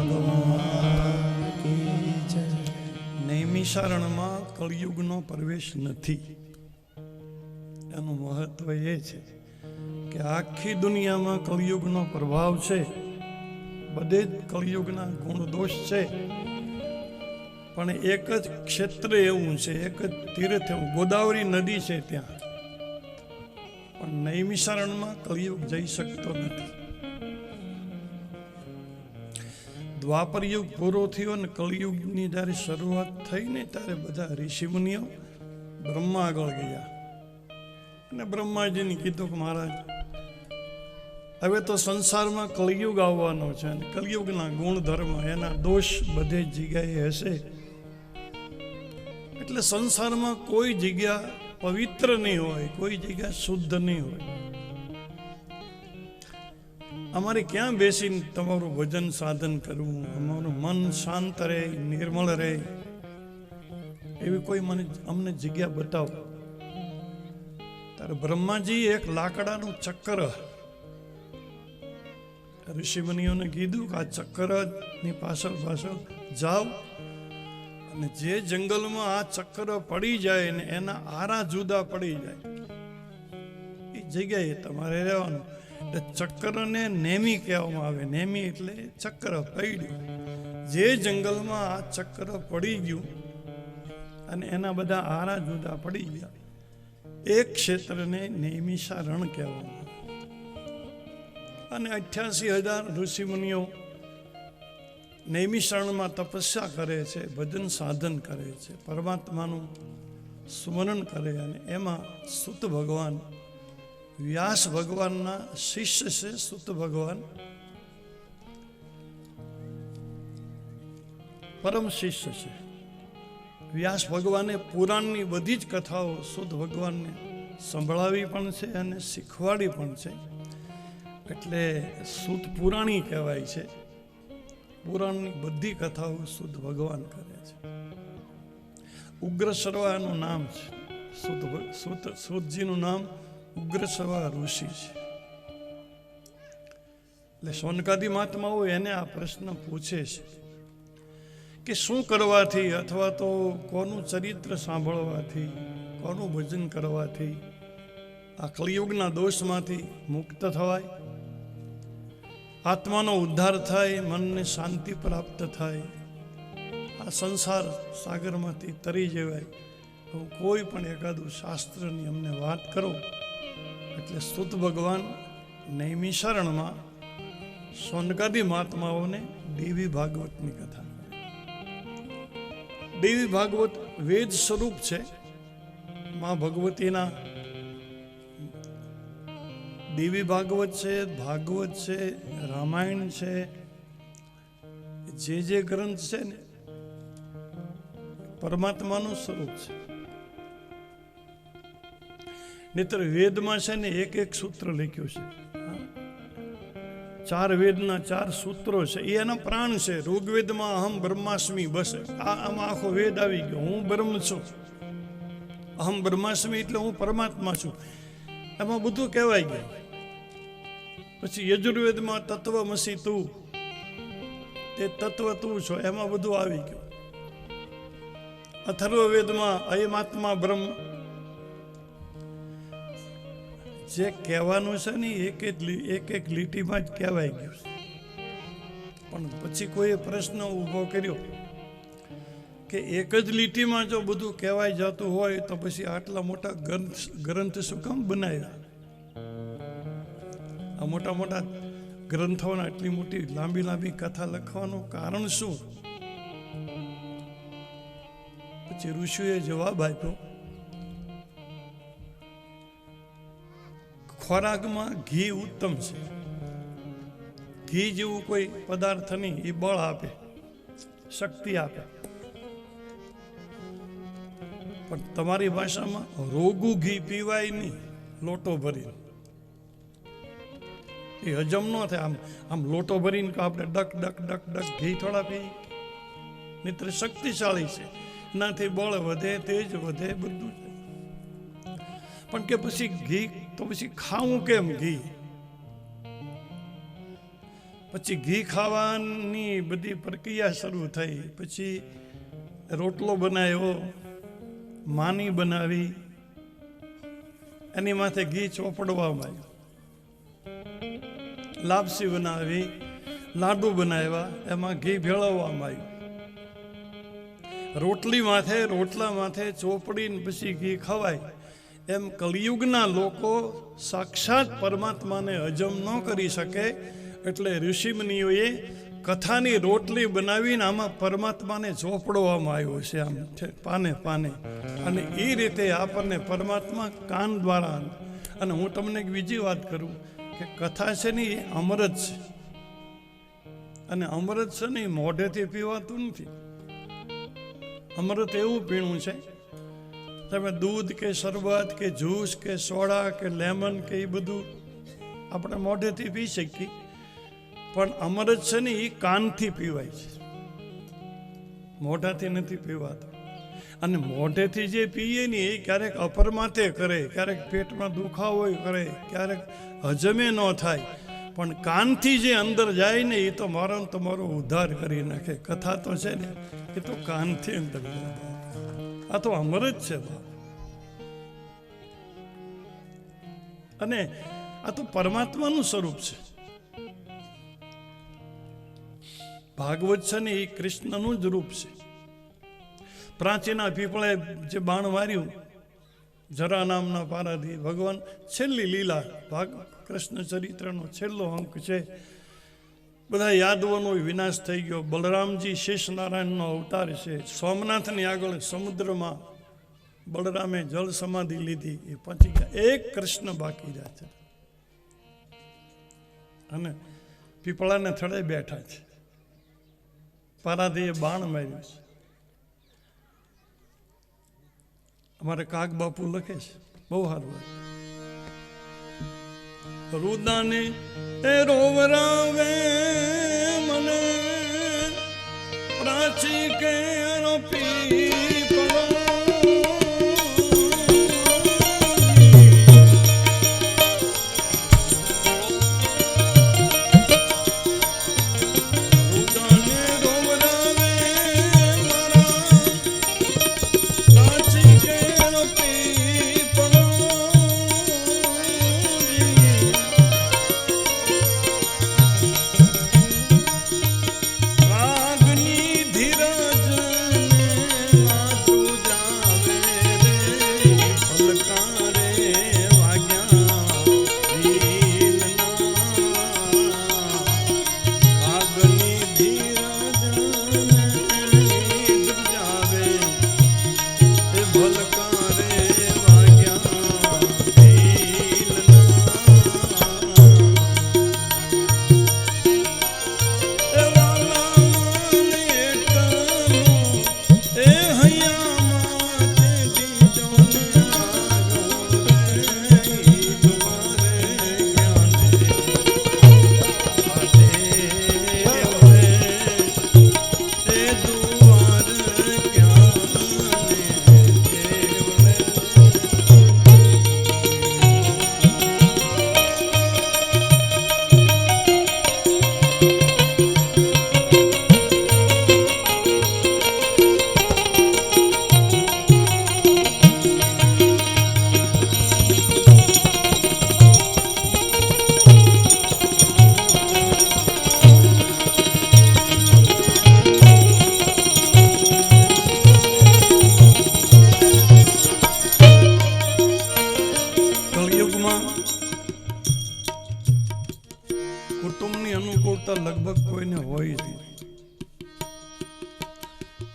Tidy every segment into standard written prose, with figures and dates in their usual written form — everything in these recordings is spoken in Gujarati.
ભગવાન કી જય. નૈમિષારણમાં કળિયુગનો પ્રવેશ નથી. એનું મહત્વ એ છે કે આખી દુનિયામાં કળિયુગનો પ્રભાવ છે. બધે જ કળિયુગના ગુણ દોષ છે, પણ એક જ ક્ષેત્ર એવું છે, એક જ તીર્થ એવું, ગોદાવરી નદી છે ત્યાં. પણ નૈમિષારણમાં કળિયુગ જઈ શકતો નથી. દ્વાપર યુગ પૂરો થયો ને કળિયુગની જ્યારે શરૂઆત થઈ ને ત્યારે બધા ઋષિમુનિઓ બ્રહ્મા આગળ ગયા અને બ્રહ્માજીને કીધું કે મહારાજ, હવે તો સંસારમાં કળિયુગ આવવાનો છે અને કળિયુગના ગુણધર્મ, એના દોષ બધે જ જગ્યાએ હશે, એટલે સંસારમાં કોઈ જગ્યા પવિત્ર નહીં હોય, કોઈ જગ્યા શુદ્ધ નહીં હોય. અમારે ક્યાં બેસીને તમારું ભજન સાધન કરવું, અમારું મન શાંત રહે, નિર્મળ રહે, એવી કોઈ અમને જગ્યા બતાવો. ત્યારે બ્રહ્માજી એક લાકડાનું ચક્ર ઋષિમુનિઓને કીધું કે આ ચક્રની પાછળ જાઓ અને જે જંગલમાં આ ચક્ર પડી જાય ને એના આરા જુદા પડી જાય એ જગ્યાએ તમારે રહેવાનું. ચક્રને નેમી કહેવામાં આવે. નેમી એટલે ચક્ર પડ્યું. જે જંગલમાં આ ચક્ર પડી ગયું અને એના બધા આરા જુદા પડી ગયા, એક ક્ષેત્રને નૈમિષારણ કહેવામાં આવે. અને 88,000 ઋષિમુનિઓ નૈમિષારણમાં તપસ્યા કરે છે, ભજન સાધન કરે છે, પરમાત્માનું સ્મરણ કરે. અને એમાં સૂત ભગવાન, વ્યાસ ભગવાનના શિષ્ય છે. સૂત ભગવાન પરમ શિષ્ય છે. વ્યાસ ભગવાને પુરાણની બધી જ કથાઓ સૂત ભગવાનને સંભળાવી પણ છે અને શીખવાડી પણ છે. એટલે સૂત પુરાણી કહેવાય છે. પુરાણની બધી કથાઓ સૂત ભગવાન કરે છે. ઉગ્ર સર્વાનું નામ છે. સૂતજીનું નામ ઉગ્ર સર્વા ઋષિ છે. એટલે સોનકાદી મહાત્માઓ એને આ પ્રશ્ન પૂછે છે કે શું કરવાથી અથવા તો કોનું ચરિત્ર સાંભળવાથી, કોનું ભજન કરવાથી આ કળિયુગના દોષમાંથી મુક્ત થવાય, આત્માનો ઉદ્ધાર થાય, મનને શાંતિ પ્રાપ્ત થાય, આ સંસાર સાગરમાંથી તરી જવાય. કોઈ પણ એકાદું શાસ્ત્રની અમને વાત કરો. એટલે સૂત ભગવાન નૈમિષારણમાં સોનકાદી મહાત્માઓને દેવી ભાગવતની કથા કરે. દેવી ભાગવત વેદ સ્વરૂપ છે. માં ભગવતીના દેવી ભાગવત છે, ભાગવત છે, રામાયણ છે, જે ગ્રંથ છે ને પરમાત્માનું સ્વરૂપ છે. નહીતર વેદમાં છે ને એક સૂત્ર લખ્યું છે. 4 વેદના 4 સૂત્રો છે, એ એના પ્રાણ છે. ઋગ્વેદમાં અહમ બ્રહ્માસ્મિ, બસ આમાં આખો વેદ આવી ગયો. હું બ્રહ્મ છું, અહમ બ્રહ્માસ્મિ એટલે હું પરમાત્મા છું, એમાં બધું કહેવાય ગયું. પછી યજુર્વેદમાં તત્વમસી તું, તે તત્વ તું છો, એમાં બધું આવી ગયું. અથર્વવેદમાં અયમાત્મા બ્રહ્મ, જે કહેવાનું છે ને એક લીટીમાં જ કહેવાય ગયું. પણ પછી કોઈએ પ્રશ્ન ઊભો કર્યો કે એક જ લીટીમાં જો બધું કહેવાય જતું હોય તો પછી આટલા મોટા ગ્રંથ શું કામ બનાવ્યા? આ મોટા ગ્રંથોના આટલી મોટી લાંબી કથા લખવાનું કારણ શું? પછી ઋષિએ જવાબ આપ્યો, ખોરાકમાં ઘી ઉત્તમ છે. ઘી જેવું કોઈ પદાર્થ નહીં. એ બળ આપે, શક્તિ આપે. પણ તમારી ભાષામાં રોગું ઘી પીવાય નહીં, લોટો ભરીને. એ હજમ ન થાય. આમ લોટો ભરીને આપણે ડક ડક ડક ડક ઘી થોડા પી. મિત્ર શક્તિશાળી છે, એનાથી બળ વધે, તેજ વધે, બધું. પણ કે પછી ઘી તો પછી ખાવું કેમ? ઘી પછી ઘી ખાવાની બધી પ્રક્રિયા શરૂ થઈ. પછી રોટલો બનાવ્યો, માની બનાવી, એની માથે ઘી ચોપડવામાં આવ્યું. લાપસી બનાવી, લાડુ બનાવ્યા, એમાં ઘી ભેળવવામાં આવ્યું. રોટલા માથે ચોપડીને પછી ઘી ખવાય. એમ કલિયુગના લોકો સાક્ષાત પરમાત્માને હજમ ન કરી શકે, એટલે ઋષિમુનિઓએ કથાની રોટલી બનાવીને આમાં પરમાત્માને ચોપડવામાં આવ્યો છે, આમ પાને પાને. અને એ રીતે આપણને પરમાત્મા કાન દ્વારા. અને હું તમને એક બીજી વાત કરું કે કથા છે ને એ અમૃત છે, અને અમૃત છે ને એ મોઢેથી પીવાતું નથી. અમૃત એવું પીણું છે, તમે દૂધ કે શરબત કે જ્યુસ કે સોડા કે લેમન કે એ બધું આપણે મોઢેથી પી શકીએ, પણ અમૃત છે ને એ કાનથી પીવાય છે, મોઢાથી નથી પીવાતું. અને મોઢેથી જે પીએ ને એ ક્યારેક અપરમાથે કરે, ક્યારેક પેટમાં દુખાવો કરે, ક્યારેક હજમે ન થાય, પણ કાનથી જે અંદર જાય ને એ તો મારો તમારો ઉદ્ધાર કરી નાખે. કથા તો છે ને એ તો કાનથી અંદર જાય. આ તો અમૃત છે બાપ. અને આ તો પરમાત્માનું સ્વરૂપ છે. ભાગવત છે ને એ કૃષ્ણનું જ રૂપ છે. પ્રાચીના પીપળે જે બાણ માર્યું, જરા નામના પારાથી, ભગવાન છેલ્લી લીલા, કૃષ્ણ ચરિત્રનો છેલ્લો અંક છે. બધા યાદવોનો વિનાશ થઈ ગયો. બલરામજી શેષનારાયણનો અવતાર છે. સોમનાથની આગળ સમુદ્રમાં બલરામે જળ સમાધિ લીધી, એ પહોંચી ગયા. એક કૃષ્ણ બાકી રહ્યા છે, અને પીપળાને થડે બેઠા છે. પારાથી બાણ માર્યું છે. અમારે કાગ બાપુ લખે છે, બહુ સારું હોય. રુદાને એ રોવરાવે મને પ્રાચી કે પીપળો, કુટુંબની અનુકૂળતા લગભગ કોઈને હોય જ નહીં.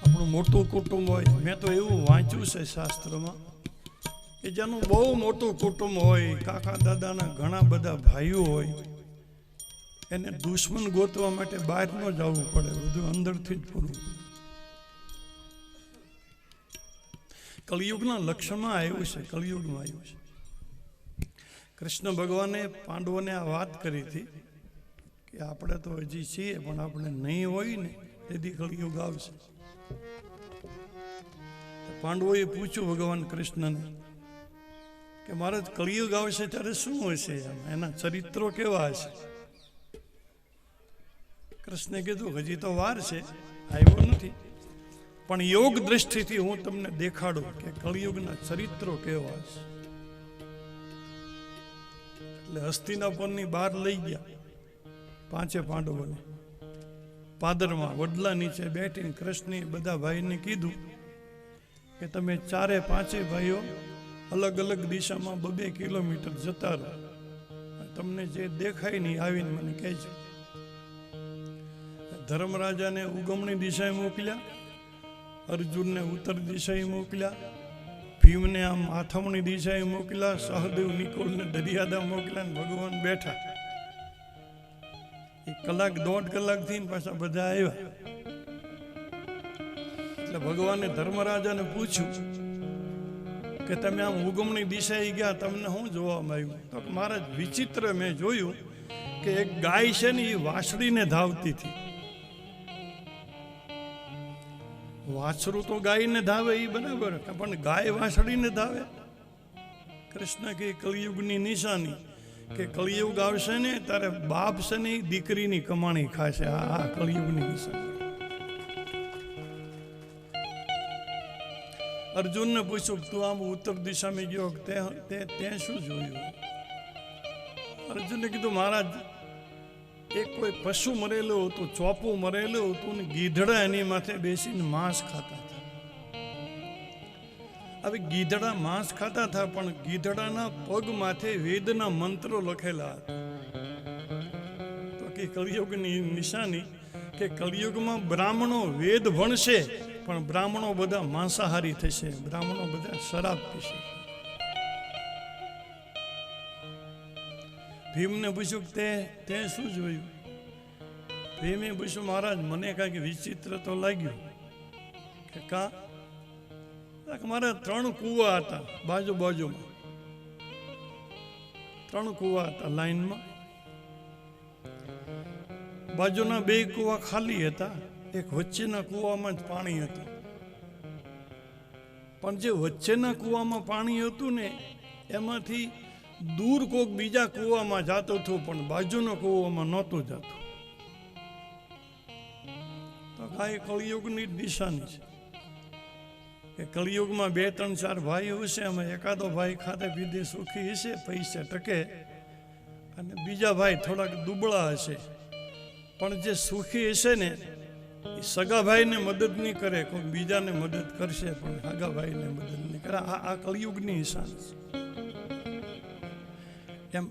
આપણું મોટું કુટુંબ હોય, મેં તો એવું વાંચ્યું છે શાસ્ત્રમાં કે જેનું બહુ મોટું કુટુંબ હોય, કાકા દાદાના ઘણા બધા ભાઈઓ હોય, એને દુશ્મન ગોતવા માટે બહાર ન જવું પડે, બધું અંદરથી જ પૂરું. કલિયુગના લક્ષણમાં આવ્યું છે, કલિયુગમાં આવ્યું છે. કૃષ્ણ ભગવાને પાંડવોને આ વાત કરી હતી કે આપણે તો હજી છીએ, પણ આપણે નહીં હોય ને તેથી કલિયુગ આવશે. પાંડવોએ પૂછ્યું ભગવાન કૃષ્ણને કે મારે કલિયુગ આવશે ત્યારે શું હશે, એના ચરિત્રો કેવા હશે? કૃષ્ણે કીધું હજી તો વાર છે, આવ્યો નથી, પણ યોગ દ્રષ્ટિથી હું તમને દેખાડું કે કળિયુગના ચરિત્રો કેવા છે. એટલે હસ્તિનાપુરની બહાર લઈ ગયા પાંચે પાંડવોને. પાદરમાં વડલા નીચે બેઠીને કૃષ્ણે બધા ભાઈને કીધું કે તમે ચારે પાંચે ભાઈઓ અલગ અલગ દિશામાં 2 કિલોમીટર જતા રહો, તમને જે દેખાય નહીં આવીને મને કહેજો. ધર્મરાજાને ઉગમણી દિશાએ મોકલ્યા, અર્જુનને ઉત્તર દિશાએ મોકલ્યા, ભીમને આમ આથમણી દિશાએ મોકલ્યા, સહદેવ નિકોલને દરિયાદા મોકલ્યા, ભગવાન બેઠા. 1 કલાક 1.5 કલાક થઈને પાછા બધા આવ્યા. એટલે ભગવાને ધર્મરાજાને પૂછ્યું કે તમે આમ ઉગમણી દિશાએ ગયા, તમને શું જોવામાં આવ્યું? તો મહારાજ વિચિત્ર મેં જોયું કે એક ગાય છે ને એ વાછડીને ધાવતી હતી. વાછરું તો ગાયને ધાવે એ બરાબર, પણ ગાય વાછડીને ધાવે? કૃષ્ણ કે કળિયુગની નિશાની કે કળિયુગ આવશે ને ત્યારે બાપ છે ને દીકરીની કમાણી ખાશે. આ કળિયુગની નિશાની. અર્જુનને પૂછ્યું તું આમ ઉત્તર દિશામાં ગયો તે શું જોયું? અર્જુને કીધું મહારાજ એક કોઈ પશુ મરેલું હતું, ચોપું મરેલું હતું ને ગીધડા એની માથે બેસીને માંસ ખાતા હતા. હવે ગીધડા માંસ ખાતા હતા, પણ ગીધડાના પગ માથે વેદના મંત્રો લખેલા હતા. તો કે કળિયુગની નિશાની કે કળિયુગમાં બ્રાહ્મણો વેદ ભણશે, પણ બ્રાહ્મણો બધા માંસાહારી થશે, બ્રાહ્મણો બધા શરાબ પીશે. ભીમને પૂછ્યું તે શું જોયું? ભીમે પૂછ્યું મહારાજ મને કાંઈક વિચિત્ર તો લાગ્યું. કે કા? મારા 3 કૂવા હતા બાજુમાં, 3 કૂવા હતા લાઈનમાં. બાજુના 2 કૂવા ખાલી હતા, એક વચ્ચેના કૂવામાં જ પાણી હતું. પણ જે વચ્ચેના કૂવામાં પાણી હતું ને એમાંથી દૂર કોક બીજા કૂવામાં જાતું હતું, પણ બાજુના કૂવામાં નહોતું જતું. તો આ કળિયુગની દિશાની છે કે કળિયુગમાં 2, 3, 4 ભાઈ હશે, એમાં એકાદો ભાઈ ખાતે પીધે સુખી હશે, પૈસા ટકે, અને બીજા ભાઈ થોડાક દુબળા હશે. પણ જે સુખી હશે ને એ સગા ભાઈને મદદ નહીં કરે, કોઈ બીજાને મદદ કરશે, પણ સગા ભાઈને મદદ નહીં કરે. આ કળિયુગની નિશાની છે. એમ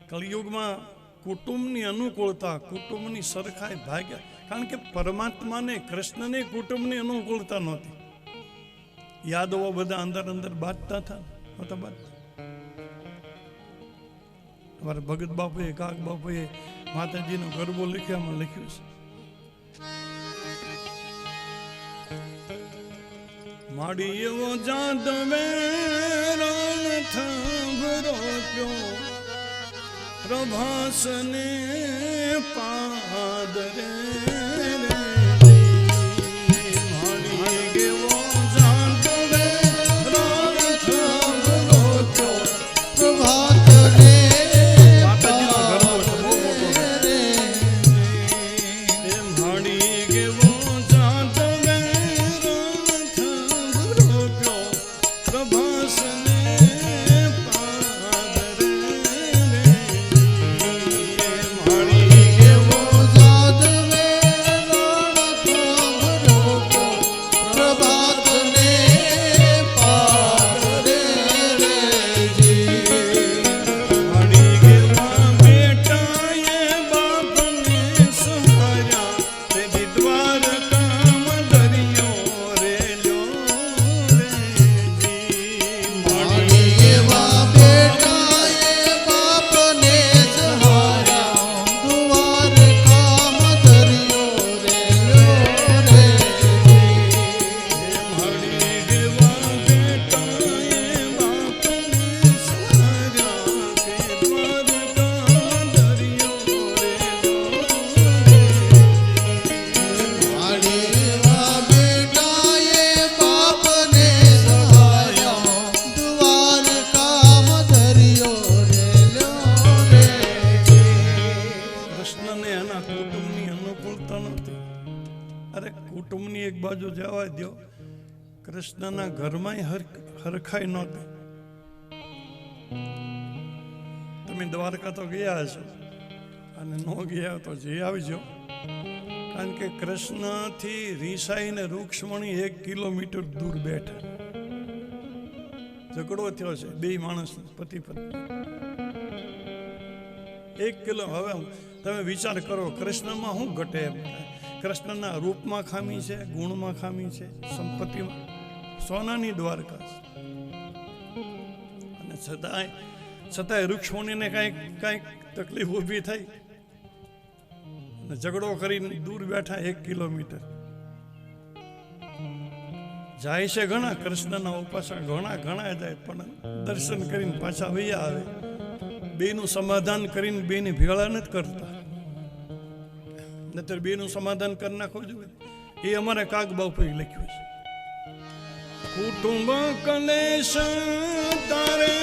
કળિયુગમાં કુટુંબની અનુકૂળતા, કુટુંબની સરખાઈ ભાગ્યા. કારણ કે પરમાત્માને કૃષ્ણને કુટુંબની અનુકૂળતા નહોતી. યાદવો બધા અંદર બાંધતા હતા, નહોતા બાંધતા. અમારા ભગત બાપુએ, કાક બાપુએ માતાજીનો ગરબો લખ્યામાં લખ્યું છે, માડી એવો જાદવે રણ થાંભરો પ્યો, પ્રભાસને પાદરે અરે કુટુંબની એક બાજુ જવા દો, કૃષ્ણના ઘરમાં હરખાઈ નહોતી. તમે દ્વારકા તો ગયા હશો અને ન ગયા તો જઈ આવજો. કારણ કે કૃષ્ણથી રીસાઈને રૂક્ષ્મણી 1 કિલોમીટર દૂર બેઠા. ઝઘડો થયો છે બે માણસ, પતિ પત્ની. 1 કિલો. હવે તમે વિચાર કરો, કૃષ્ણમાં શું ઘટે એમ? કૃષ્ણના રૂપમાં ખામી છે, ગુણમાં ખામી છે, સંપત્તિમાં. સોનાની દ્વારકા છે. અને છતાંય રૂક્ષ્મણીને કાંઈક તકલીફ ઊભી થઈ અને ઝઘડો કરીને દૂર બેઠા 1 કિલોમીટર. જાય છે ઘણા, કૃષ્ણના ઉપાસક ઘણા જાય, પણ દર્શન કરીને પાછા વૈયા આવે. બેનું સમાધાન કરીને બેને ભેળા નથી કરતા, નતર બેનું સમાધાન કરી નાખવું જોઈએ. એ અમારે કાગ બાપુએ લખ્યું છે. કુટુંબ કલેશ તારે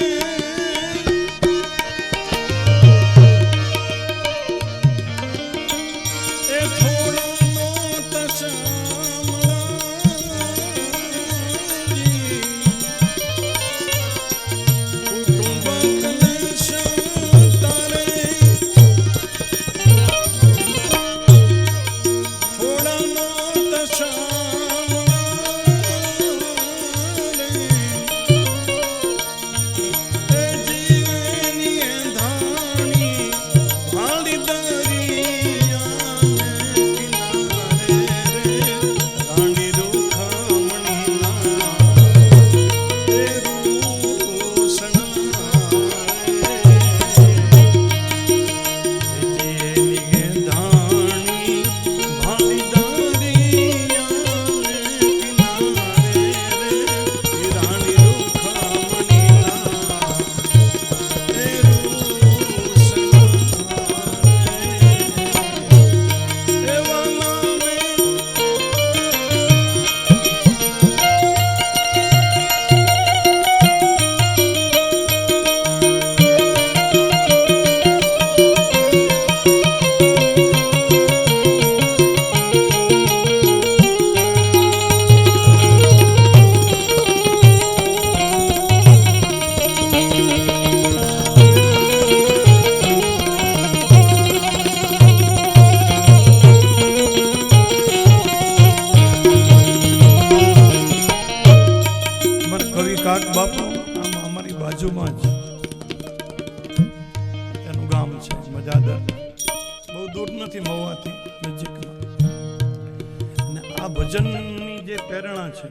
ભજનની જે પ્રેરણા છે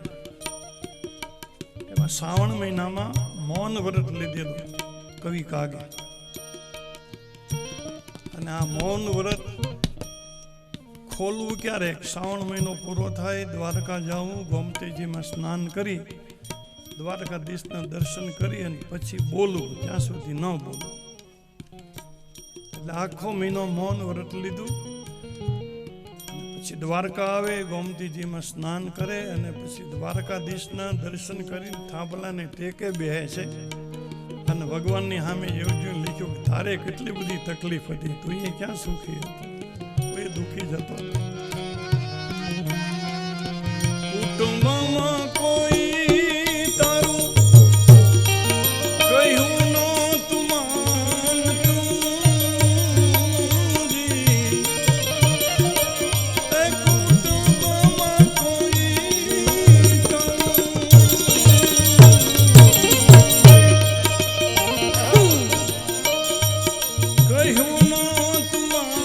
એમાં શ્રાવણ મહિનામાં મૌન વ્રત લીધેલું કવિ કાગે. અને આ મૌન વ્રત ખોલવું ક્યારે? શ્રાવણ મહિનો પૂરો થાય, દ્વારકા જાઉં, ગોમતીજીમાં સ્નાન કરી દ્વારકાધીશના દર્શન કરી અને પછી બોલવું, ત્યાં સુધી ન બોલવું. એટલે આખો મહિનો મૌન વ્રત લીધું. પછી દ્વારકા આવે, ગોમતીજીમાં સ્નાન કરે અને પછી દ્વારકાધીશના દર્શન કરીને થાંભલાને ટેકે બેહે છે અને ભગવાનની સામે એવું જોઈને લખ્યું કે તારે કેટલી બધી તકલીફ હતી, તું એ ક્યાં સુખી હતો, તું એ દુઃખી જતો. કુટુંબમાં કોઈ તારું કહ્યું નહોતું માનતું, કહ્યું નહોતું માનતું.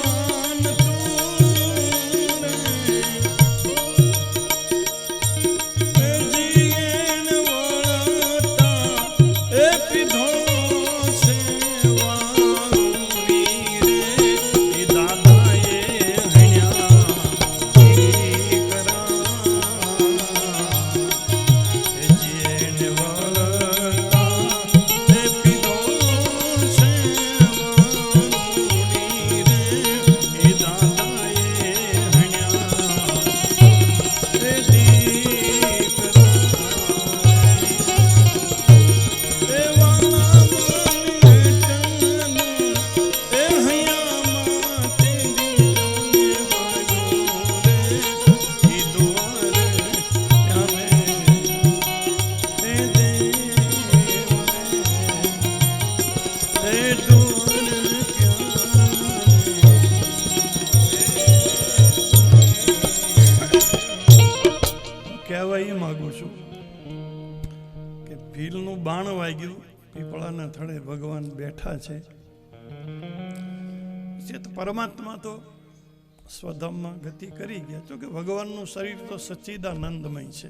તીરનું બાણ વાગ્યું, પીપળાના થડે ભગવાન બેઠા છે. પરમાત્મા તો સ્વધામમાં ગતિ કરી ગયા. જો કે ભગવાનનું શરીર તો સચ્ચિદાનંદમય છે.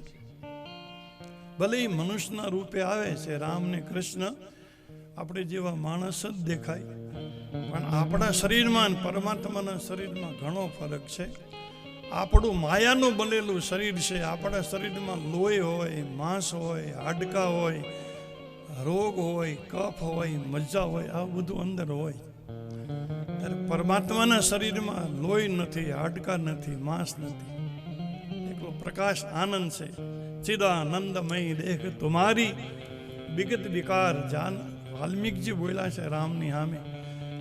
ભલે એ મનુષ્યના રૂપે આવે છે, રામ ને કૃષ્ણ આપણે જેવા માણસ જ દેખાય, પણ આપણા શરીરમાં પરમાત્માના શરીરમાં ઘણો ફરક છે. આપણું માયાનું બનેલું શરીર છે. આપણા શરીરમાં લોહી હોય, માંસ હોય, હાડકા હોય, રોગ હોય, કફ હોય, મજ્જા હોય, આ બધું અંદર હોય. ત્યારે પરમાત્માના શરીરમાં લોહી નથી, હાડકા નથી, માંસ નથી, એકલો પ્રકાશ આનંદ છે. ચિદાનંદમય દેખ તુમારી વિગત વિકાર જાન. વાલ્મીકજી બોલ્યા છે રામની સામે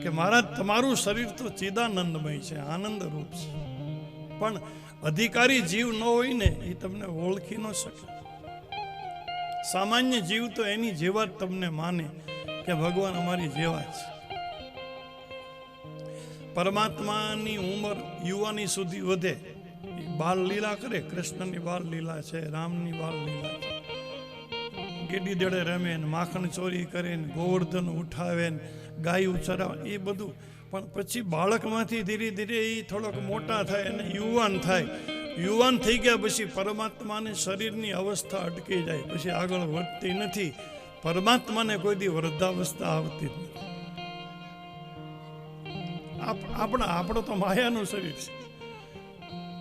કે મારા તમારું શરીર તો ચિદાનંદમય છે, આનંદ રૂપ છે, પણ અધિકારી જીવ ન હોય ને એ તમને ઓળખી ન શકે. સામાન્ય જીવ તો એની જેવા જ તમને માને કે ભગવાન અમારી જેવા છે. પરમાત્માની ઉંમર યુવાની સુધી વધે, બાલ લીલા કરે. કૃષ્ણની બાલ લીલા છે, રામની બાલ લીલા છે. ગેડી દડે રમે, માખણ ચોરી કરે, ગોવર્ધન ઉઠાવે, ગાયું ચરાવે, એ બધું. પણ પછી બાળકમાંથી ધીરે ધીરે એ થોડોક મોટા થાય અને યુવાન થાય. યુવાન થઈ ગયા પછી પરમાત્માને શરીરની અવસ્થા અટકી જાય, પછી આગળ વધતી નથી. પરમાત્માને કોઈ દી વૃદ્ધાવસ્થા આવતી જ નથી. આપણો તો માયાનું શરીર છે.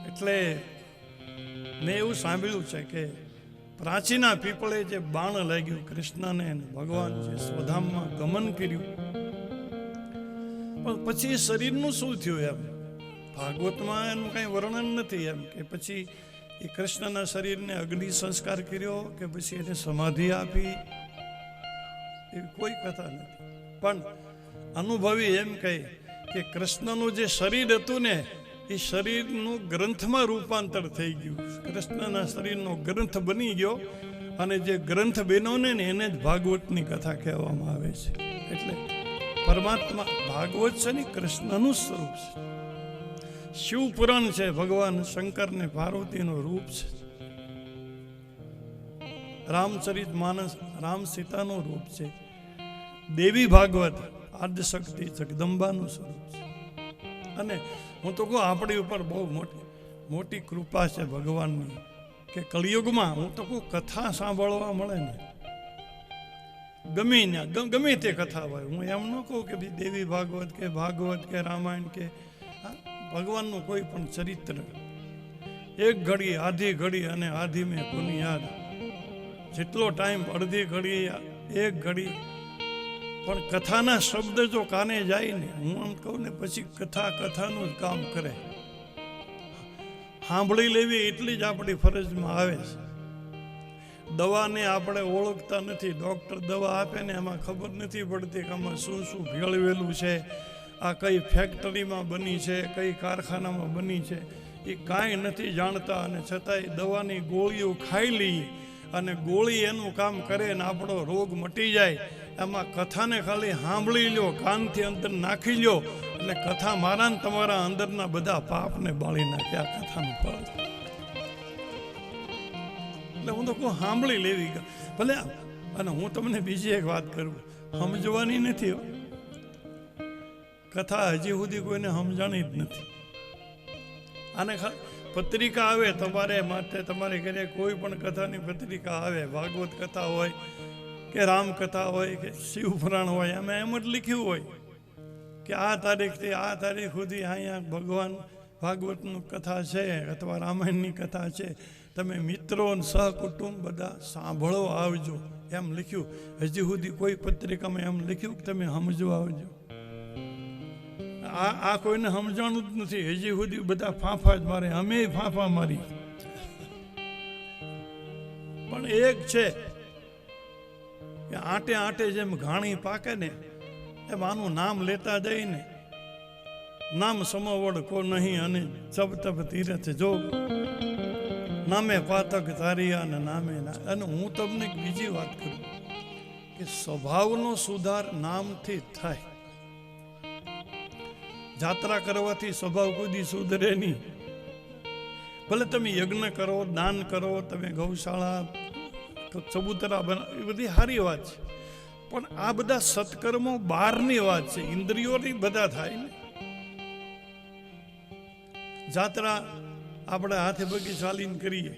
એટલે મેં એવું સાંભળ્યું છે કે પ્રાચીના પીપળે જે બાણ લાગ્યું કૃષ્ણને, ભગવાન જે સ્વધામમાં ગમન કર્યું, પણ પછી શરીરનું શું થયું એમ ભાગવતમાં એનું કઈ વર્ણન નથી. એમ કે પછી એ કૃષ્ણના શરીરને અગ્નિ સંસ્કાર કર્યો કે પછી એને સમાધિ આપી, એવી કોઈ કથા નથી. પણ અનુભવી એમ કહે કે કૃષ્ણનું જે શરીર હતું ને એ શરીરનું ગ્રંથમાં રૂપાંતર થઈ ગયું. કૃષ્ણના શરીરનો ગ્રંથ બની ગયો અને જે ગ્રંથ બન્યો ને એને જ ભાગવતની કથા કહેવામાં આવે છે. એટલે પરમાત્મા ભાગવત છે ને કૃષ્ણનું સ્વરૂપ છે. શિવ પુરાણ છે, ભગવાન શંકર ને પાર્વતીનું રૂપ છે. રામચરિત માનસ રામ સીતાનું રૂપ છે. દેવી ભાગવત આદ્યશક્તિ જગદંબાનું સ્વરૂપ છે. અને હું તો કહું આપણી ઉપર બહુ મોટી કૃપા છે ભગવાનની કે કળિયુગમાં હું તો કહું કથા સાંભળવા મળે ને ગમે તે કથા હોય. હું એમ ન કહું કે ભાઈ દેવી ભાગવત કે રામાયણ કે ભગવાનનું કોઈ પણ ચરિત્ર, એક ઘડી આધી ઘડી અને આધી મેં કોની યાદ, જેટલો ટાઈમ અડધી ઘડી એક ઘડી, પણ કથાના શબ્દ જો કાને જાય ને, હું એમ કહું ને પછી કથાનું જ કામ કરે. સાંભળી લેવી એટલી જ આપણી ફરજમાં આવે છે. દવાને આપણે ઓળખતા નથી. ડૉક્ટર દવા આપે ને એમાં ખબર નથી પડતી કે આમાં શું શું ભેળવેલું છે, આ કઈ ફેક્ટરીમાં બની છે, કઈ કારખાનામાં બની છે, એ કાંઈ નથી જાણતા. અને છતાંય દવાની ગોળીઓ ખાઈ લઈએ અને ગોળી એનું કામ કરે ને આપણો રોગ મટી જાય. એમાં કથાને ખાલી સાંભળી લો, કાનથી અંદર નાખી લો, એટલે કથા મારા ને તમારા અંદરના બધા પાપને બાળી નાખે આ કથાનું ફળ. એટલે હું તો કહું સાંભળી લેવી ભલે. અને હું તમને બીજી એક વાત કરું, સમજવાની નથી. કથા હજી સુધી કોઈને સમજાણી જ નથી. આને પત્રિકા આવે તમારે માટે, તમારે ઘરે કોઈ પણ કથાની પત્રિકા આવે, ભાગવત કથા હોય કે રામકથા હોય કે શિવપુરાણ હોય, એમાં એમ જ લખ્યું હોય કે આ તારીખથી આ તારીખ સુધી અહીંયા ભગવાન ભાગવતનું કથા છે અથવા રામાયણની કથા છે, તમે મિત્રો અને સહકુટુંબ બધા સાંભળો આવજો, એમ લખ્યું. હજી સુધી કોઈ પત્રિકામાં એમ લખ્યું કે તમે સમજવા આવજો. આ કોઈને સમજાણું જ નથી. હજી સુધી બધા ફાંફા જ મારે, અમે ફાંફા મારી. પણ એક છે કે આંટે આંટે જેમ ઘાણી પાકે ને એમ આનું નામ લેતા જઈ ને, નામ સમવડ કો નહીં અને જબ તબ તીરથ જોગ, નામે પાતક તારિયા ને નામે ના. અને હું તમને બીજી વાત કરું કે સ્વભાવનો સુધાર નામથી થાય. જાત્રા કરવાથી સ્વભાવ કોઈ દી સુધરે નહીં. ભલે તમે યજ્ઞ કરો, દાન કરો, તમે ગૌશાળા ચબૂતરા એ બધી સારી વાત છે, પણ આ બધા સત્કર્મો બહારની વાત છે, ઇન્દ્રિયોની બધા થાય ને. જાત્રા આપણે હાથે પગે ચાલીને કરીએ,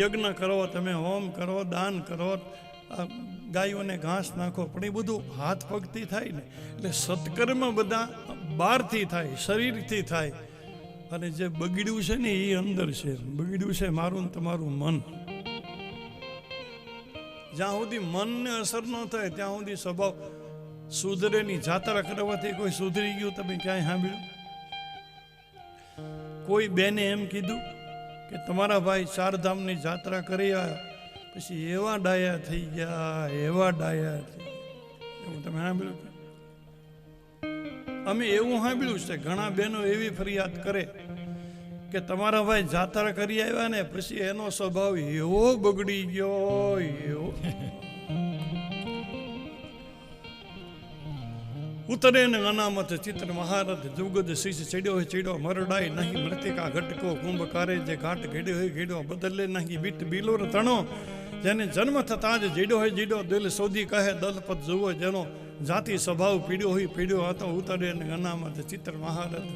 યજ્ઞ કરો, તમે હોમ કરો, દાન કરો, ગાયોને ઘાસ નાખો, પણ એ બધું હાથ પગથી થાય ને. એટલે સત્કર્મ બધા બહારથી થાય, શરીરથી થાય, અને જે બગડ્યું છે ને એ અંદર છે. બગડ્યું છે મારું ને તમારું મન. જ્યાં સુધી મનને અસર ન થાય ત્યાં સુધી સ્વભાવ સુધરે નહીં. જાત્રા કરવાથી કોઈ સુધરી ગયું તમે ક્યાંય સાંભળ્યું? કોઈ બેને એમ કીધું કે તમારા ભાઈ ચારધામની જાત્રા કરી આવ્યા, પછી એવા ડાયા થઈ ગયા, એવા ડાયા થઈ ગયા. એવું તમે સાંભળ્યું? અમે એવું સાંભળ્યું છે, ઘણા બહેનો એવી ફરિયાદ કરે કે તમારા ભાઈ જાત્રા કરી આવ્યા ને પછી એનો સ્વભાવ એવો બગડી ગયો, એવો. ઉતરે ને અનામત ચિત્ર મહારથ જુગદ શીશ ચડ્યો હોય ચડ્યો મરડાય નહીં મૃતિકા ઘટકો કુંભ કારે જે ઘાટ ઘેડ્યો હોય ઘેડ્યો બદલે નહીં બીટ બિલોર તણો જેને જન્મ થતા જ જેડ્યો હોય જેડો દિલ શોધી કહે દલપત જુઓ જેનો જાતિ સ્વભાવ પીડ્યો હોય પીડ્યો હતો. ઉતરે ને અનામત ચિત્ર મહારથ.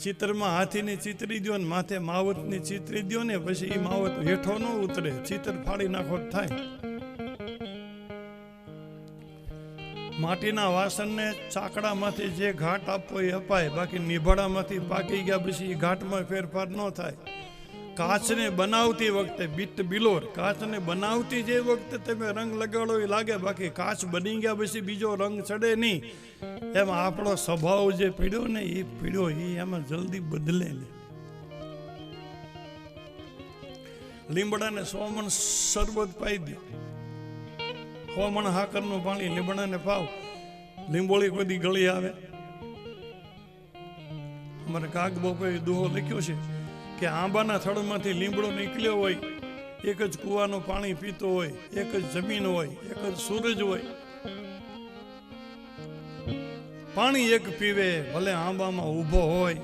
ચિત્રમાં હાથીને ચિતરી દો ને માથે માવતને ચિતરી દો ને પછી એ માવત હેઠો ન ઉતરે, ચિત્ર ફાડી નાખો થાય. માટીના વાસણને ચાકડામાંથી જે ઘાટ આપવો એ અપાય, બાકી નિભાડામાંથી પાકી ગયા પછી એ ઘાટમાં ફેરફાર ન થાય. કાચને બનાવતી વખતે બીટ બિલોર, કાચને બનાવતી જે વખતે તમે રંગ લગાડો એ લાગે, બાકી કાચ બની ગયા પછી બીજો રંગ ચડે નહીં. એમાં આપણો સ્વભાવ જે પીડ્યો ને એ પીડ્યો એ એમાં જલ્દી બદલે ને. લીમડાને 100 મણ શરબત પાઈ દો, 100 મણ હાકરનું પાણી લીમડાને પાવ, લીંબોળી કોઈ દી ગળી આવે? અમારે કાગ બાપુએ દુહો લખ્યો છે કે આંબાના થડમાંથી લીમડો નીકળ્યો હોય, એક જ કૂવાનું પાણી પીતો હોય, એક જ જમીન હોય, એક જ સૂરજ હોય, પાણી એક પીવે, ભલે આંબામાં ઊભો હોય,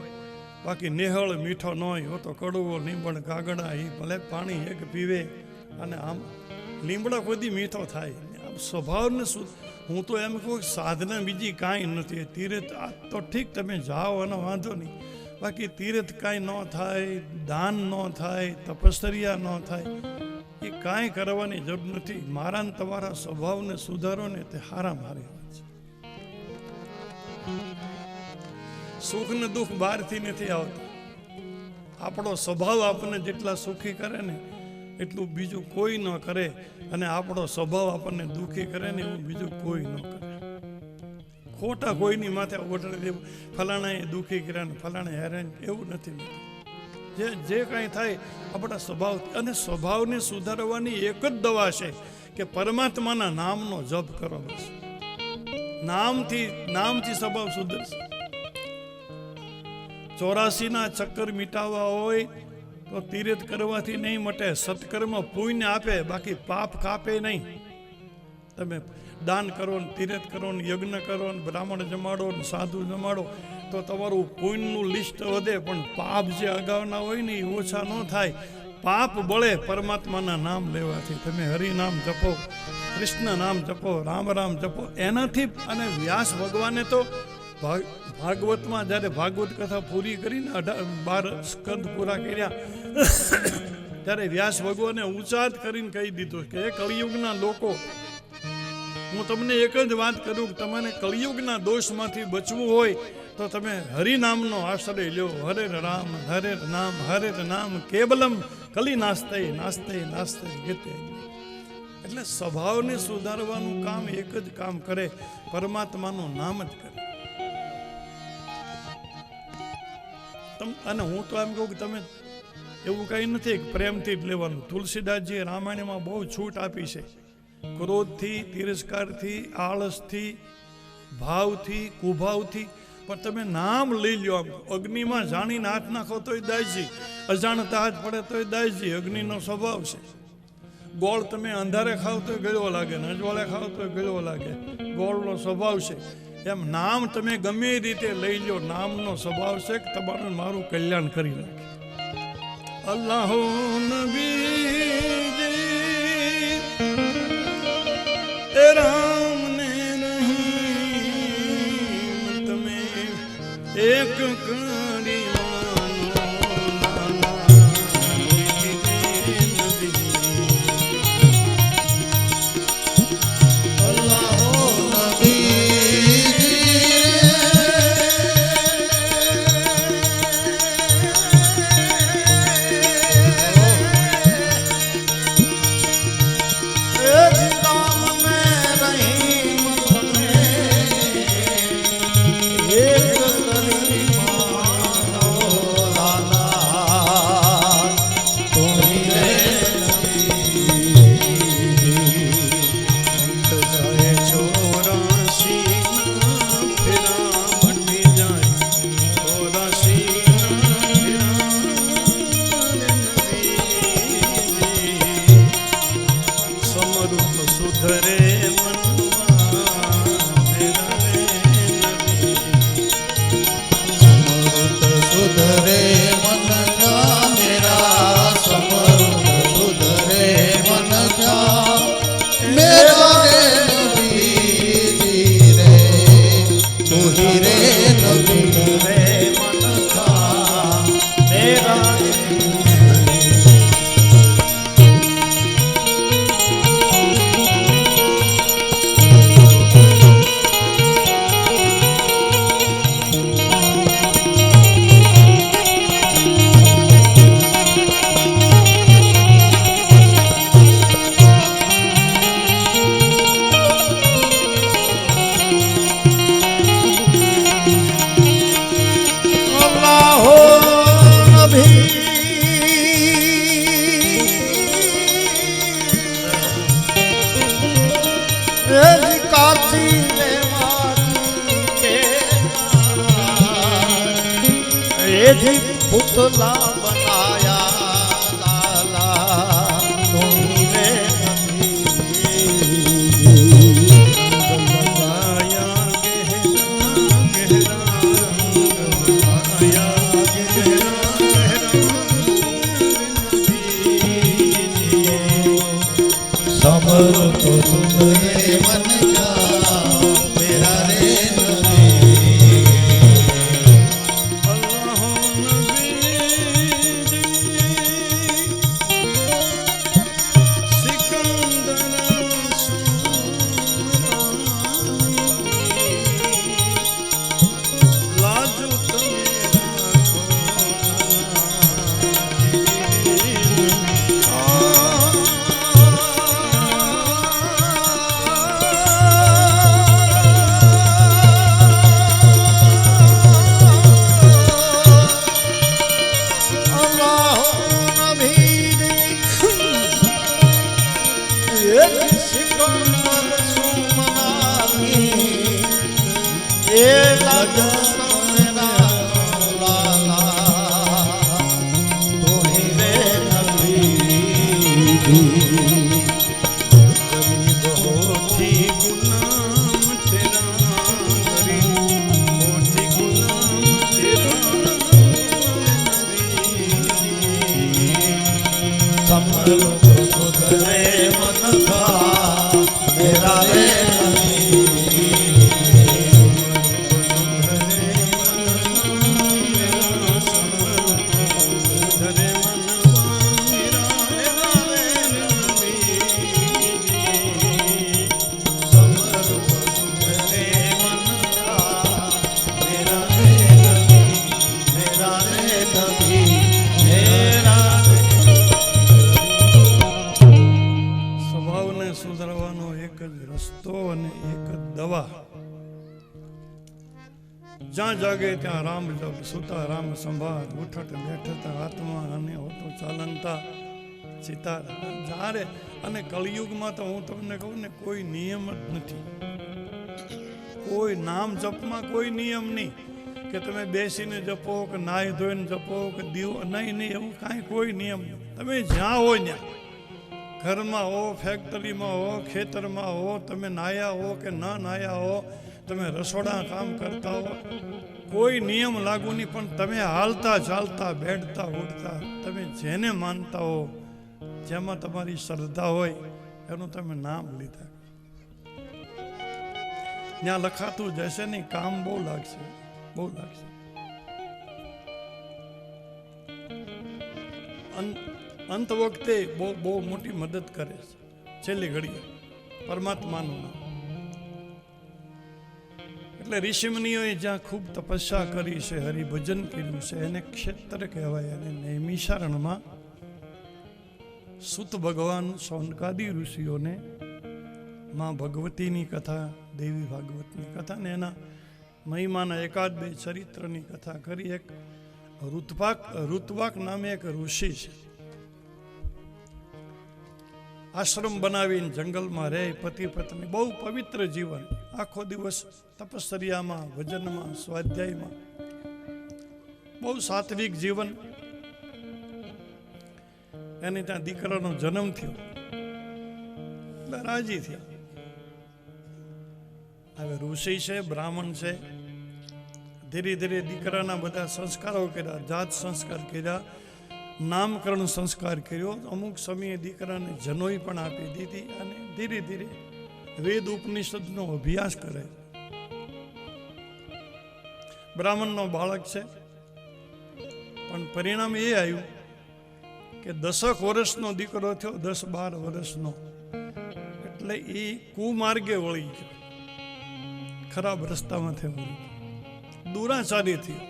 બાકી નેહળ મીઠો ન હોય તો કડવો લીંબણ કાગડા એ ભલે પાણી એક પીવે. અને આમ લીમડા કોઈ મીઠો થાય. સ્વભાવને શું, હું તો એમ કહું સાધના બીજી કાંઈ નથી. તીર્થ આ તો ઠીક તમે જાઓ એનો વાંધો નહીં, બાકી તીર્થ કાંઈ ન થાય, દાન ન થાય, તપશ્ચર્યા ન થાય, એ કાંઈ કરવાની જરૂર નથી. મારા ને તમારા સ્વભાવને સુધારો ને તે હારામ હારી વાત છે. સુખ ને દુઃખ બહારથી નથી આવતા. આપણો સ્વભાવ આપણને જેટલા સુખી કરે ને એટલું બીજું કોઈ ન કરે, અને આપણો સ્વભાવ આપણને દુઃખી કરે ને એવું બીજું કોઈ ન કરે. ખોટા કોઈની માથે ઓઢાડી દેવું, ફલાણાએ દુઃખી કર્યા ને ફલાણે હેરાન, એવું નથી. જે કાંઈ થાય આપણા સ્વભાવ, અને સ્વભાવને સુધારવાની એક જ દવા છે કે પરમાત્માના નામનો જપ કરો. બસ નામથી સ્વભાવ સુધરશે. 84ના ચક્કર મિટાવવા હોય તો તીર્થ કરવાથી નહીં મટે. સત્કર્મ પુણ્ય આપે, બાકી પાપ કાપે નહીં. તમે દાન કરો ને તીર્થ કરો ને યજ્ઞ કરો ને બ્રાહ્મણ જમાડો ને સાધુ જમાડો તો તમારું પુણ્યનું લિસ્ટ વધે, પણ પાપ જે અગાઉના હોય ને એ ઓછા ન થાય. પાપ બળે પરમાત્માના નામ લેવાથી. તમે હરિનામ જપો, કૃષ્ણ નામ જપો, રામ રામ જપો એનાથી. અને વ્યાસ ભગવાને તો ભાગવતમાં જ્યારે ભાગવત કથા પૂરી કરીને 12 સ્કંદ પૂરા કર્યા ત્યારે વ્યાસ ભગવાને ઉચ્ચાર કરીને કહી દીધું કે એ કળિયુગના લોકો, હું તમને એક જ વાત કરું કે તમને કળિયુગના દોષમાંથી બચવું હોય તો તમે હરિનામનો આશ્રય લ્યો. હરે નામ કેવલમ કલી નાસ્તે નાસ્તે નાસ્તે ગીતે. એટલે સ્વભાવને સુધારવાનું કામ એક જ કામ કરે, પરમાત્માનું નામ જ કરે. અને હું તો એમ કહું કે તમે એવું કંઈ નથી પ્રેમથી જ લેવાનું. તુલસીદાસજીએ રામાયણમાં બહુ છૂટ આપી છે. ક્રોધથી, તિરસ્કારથી, આળસથી, ભાવથી, કુભાવથી, પણ તમે નામ લઈ લો. આમ અગ્નિમાં જાણીને હાથ નાખો તોય દાસજી, અજાણતા હાથ પડે તોય દાસજી. અગ્નિનો સ્વભાવ છે. ગોળ તમે અંધારે ખાવ તોય ગળ્યો લાગે, નજવાળે ખાવ તોય ગળ્યો લાગે, ગોળનો સ્વભાવ છે. એમ નામ તમે ગમે એ રીતે લઈ લો, નામનો સ્વભાવ છે કે તમારું મારું કલ્યાણ કરી નાખે. અલ્લાહુ નબી पुतला बनाया लाला तुमने लगाया गहरा लगाया समर तो सुंदर मन जा मेरा रे જ્યાં જાગે ત્યાં રામ જપ સુતા રામ સંભાળ ઉઠટ બેઠત આત્મા અને હોતો ચાલનતા સીતા જારે. અને કળિયુગમાં તો હું તમને કહું ને કોઈ નિયમ જ નથી, કોઈ નામ જપમાં કોઈ નિયમ નહીં કે તમે બેસીને જપો કે નાહી ધોઈને જપો કે દીવો નહીં, એવું કાંઈ કોઈ નિયમ નહીં. તમે જ્યાં હોય ત્યાં, ઘરમાં હો, ફેક્ટરીમાં હો, ખેતરમાં હો, તમે નાહ્યા હો કે ન નાહ્યા હો, તમે રસોડા કામ કરતા હો, કોઈ નિયમ લાગુ નહીં. પણ તમે હાલતા ચાલતા બેઠતા ઉઠતા તમે જેને માનતા હો, જેમાં તમારી શ્રદ્ધા હોય એનું તમે નામ લીધા. ત્યાં લખાતું જશે નહીં, કામ બહુ લાગશે, બહુ લાગશે. અંત વખતે બહુ બહુ મોટી મદદ કરે છે છેલ્લી ઘડીએ પરમાત્માનું નામ. એટલે ઋષિમુનિઓએ જ્યાં ખૂબ તપસ્યા કરી છે, હરિભજન કર્યું છે, એને ક્ષેત્ર કહેવાય. અને નૈમિષારણમાં સુત ભગવાન સૌનકાદી ઋષિઓને માં ભગવતીની કથા, દેવી ભાગવતની કથા ને એના મહિમાના એકાદ બે ચરિત્રની કથા કરી. એક ઋત્વાક નામે એક ઋષિ છે, આશ્રમ બનાવીને જંગલમાં રહે, પતિ પત્ની, બહુ પવિત્ર જીવન, આખો દિવસ તપશ્ચર્યામાં, ભજનમાં, સ્વાધ્યાયમાં, બહુ સાત્વિક જીવન. એને ત્યાં દીકરાનો જન્મ થયો એટલે રાજી થયા. હવે ઋષિ છે, બ્રાહ્મણ છે, ધીરે ધીરે દીકરાના બધા સંસ્કારો કર્યા, જાત સંસ્કાર કર્યા, નામકરણ સંસ્કાર કર્યો. અમુક સમયે દીકરાને જનોઈ પણ આપી દીધી અને ધીરે ધીરે વેદ ઉપનિષદનો અભ્યાસ કરે. બ્રાહ્મણનો બાળક છે પણ પરિણામ એ આવ્યું કે 10 વર્ષનો દીકરો થયો, 10-12 વર્ષનો, એટલે એ કુમાર્ગે વળી ગયો, ખરાબ રસ્તામાંથી વળી ગયો, દુરાચારી થયો.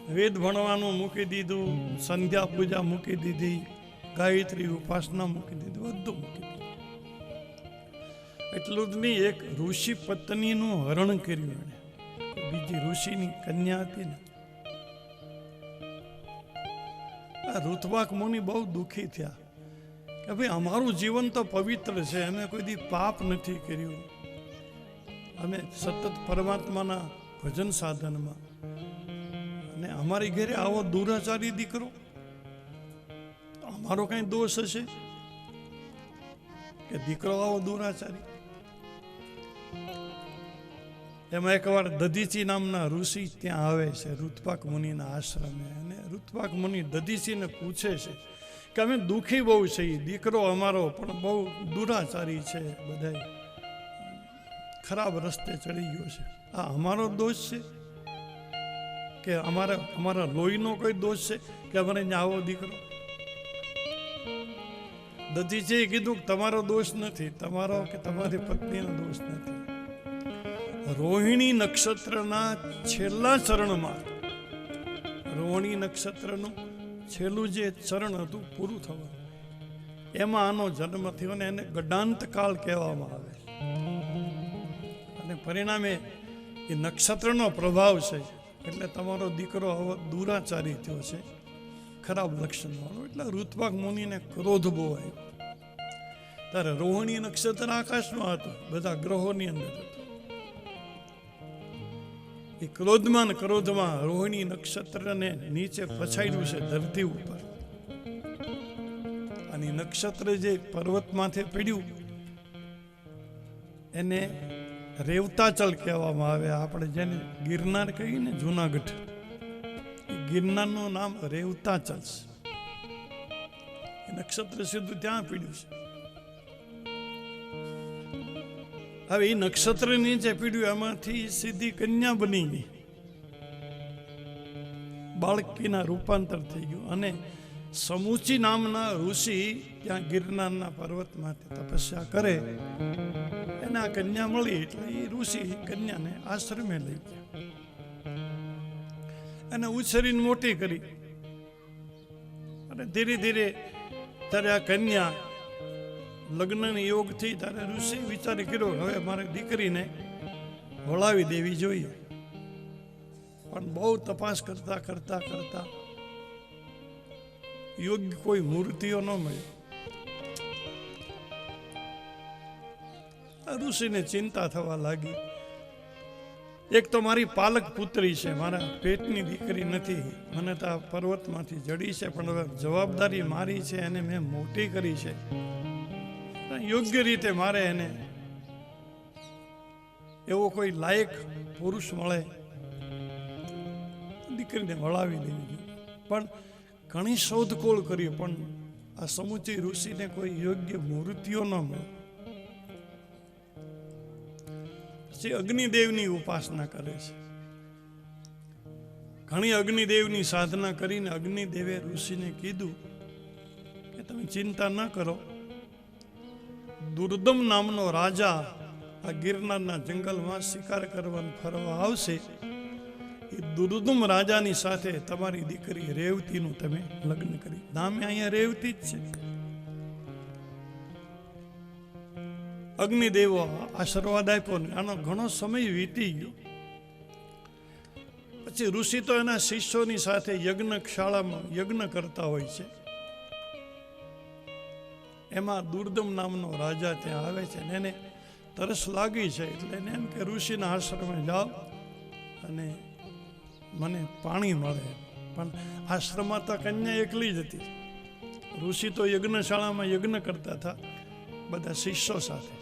વેદ ભણવાનું મૂકી દીધું, સંધ્યા પૂજા મૂકી દીધી, ગાયત્રી ઉપાસના મૂકી દીધી, બધું મૂકી દીધું. એટલું જ નહીં, એક ઋષિ પત્નીનું હરણ કર્યું એણે. બીજી ઋષિની કન્યા હતી ને, આ ઋત્વાક મુનિ બહુ દુઃખી થયા કે ભાઈ અમારું જીવન તો પવિત્ર છે, અમે કોઈ દી પાપ નથી કર્યું, અમે સતત પરમાત્માના ભજન સાધનમાં, અને અમારી ઘરે આવો દુરાચારી દીકરો, અમારો કઈ દોષ હશે કે દીકરો આવો દુરાચારી? એમાં એકવાર દધીચી નામના ઋષિ ત્યાં આવે છે ઋત્વાક મુનિના આશ્રમે, અને ઋત્વાક મુનિ દધીચીને પૂછે છે કે અમે દુઃખી બહુ છીએ, દીકરો અમારો પણ બહુ દુરાચારી છે, બધા ખરાબ રસ્તે ચડી ગયો છે, આ અમારો દોષ છે કે અમારા લોહીનો કોઈ દોષ છે કે અમારે અહીંયા આવો દીકરો? દધીચીએ કીધું કે તમારો દોષ નથી, તમારો કે તમારી પત્નીનો દોષ નથી. રોહિણી નક્ષત્રના છેલ્લા ચરણમાં, રોહિણી નક્ષત્રનું છેલ્લું જે ચરણ હતું પૂરું થવાનું, એમાં આનો જન્મ થયો ને એને ગડાંત કાળ કહેવામાં આવે. અને પરિણામે એ નક્ષત્રનો પ્રભાવ છે, એટલે તમારો દીકરો હવે દુરાચારી થયો છે, ખરાબ લક્ષણ વાળો. એટલે ઋત્વાક મુનિને ક્રોધ બહુ આવ્યો. ત્યારે રોહિણી નક્ષત્ર આકાશમાં હતું, બધા ગ્રહોની અંદર હતું. એ ક્રોધમાં રોહિણી નક્ષત્રને નીચે પછાડ્યું છે ધરતી ઉપર, અને નક્ષત્ર જે પર્વતમાંથી પડ્યું એને રેવતાચલ કહેવામાં આવે. આપણે જેને ગિરનાર કહીએ ને જુનાગઢ, એ ગિરનારનું નામ રેવતાચલ છે. એ નક્ષત્ર સીધું ત્યાં પડ્યું છે. હવે એ નક્ષત્ર નીચે પીડ્યું, એમાંથી સીધી કન્યા બની ગઈ, બાળકીના રૂપાંતર થઈ ગયું. અને સમૂચી નામના ઋષિ ત્યાં ગિરનારના પર્વતમાંથી તપસ્યા કરે, એને આ કન્યા મળી, એટલે એ ઋષિ કન્યાને આશ્રમે લઈ ગયા, એને ઉછેરીને મોટી કરી. અને ધીરે ધીરે ત્યારે આ કન્યા લગ્નની યોગથી તારે ઋષિ વિચારી કર્યો હવે મારે દીકરીને વળાવી દેવી જોઈએ. પણ બહુ તપાસ કરતા કરતા કરતા યોગ્ય કોઈ મૂર્તિઓ ન મળ્યો. ઋષિને ચિંતા થવા લાગી, એક તો મારી પાલક પુત્રી છે, મારા પેટની દીકરી નથી, મને તો આ પર્વતમાંથી જડી છે, પણ હવે જવાબદારી મારી છે, એને મેં મોટી કરી છે, યોગ્ય રીતે મારે એને એવો કોઈ લાયક પુરુષ મળે, દીકરીને વળાવી દેવી જોઈએ. પણ ઘણી શોધખોળ કરી, પણ આ સમુચી ઋષિને કોઈ યોગ્ય મૂર્તિઓ ન મળે. પછી અગ્નિદેવની ઉપાસના કરે છે. ઘણી અગ્નિદેવની સાધના કરીને અગ્નિદેવે ઋષિને કીધું કે તમે ચિંતા ન કરો, દુર્દમ નામનો રાજા આ ગિરનારના જંગલમાં શિકાર કરવાનું ફરવા આવશે, એ દુર્દમ રાજાની સાથે તમારી દીકરી રેવતીનું તમે લગ્ન કરી. નામે અહીંયા રેવતી જ છે. અગ્નિદેવો આશીર્વાદ આપ્યો ને આનો ઘણો સમય વીતી ગયો. પછી ઋષિ તો એના શિષ્યોની સાથે યજ્ઞશાળામાં યજ્ઞ કરતા હોય છે. એમાં દુર્દમ નામનો રાજા ત્યાં આવે છે, એને તરસ લાગી છે, એટલે એને એમ કે ઋષિના આશ્રમે જાઓ અને મને પાણી મળે. પણ આશ્રમમાં તો કન્યા એકલી જ હતી. ઋષિ તો યજ્ઞશાળામાં યજ્ઞ કરતા હતા બધા શિષ્યો સાથે.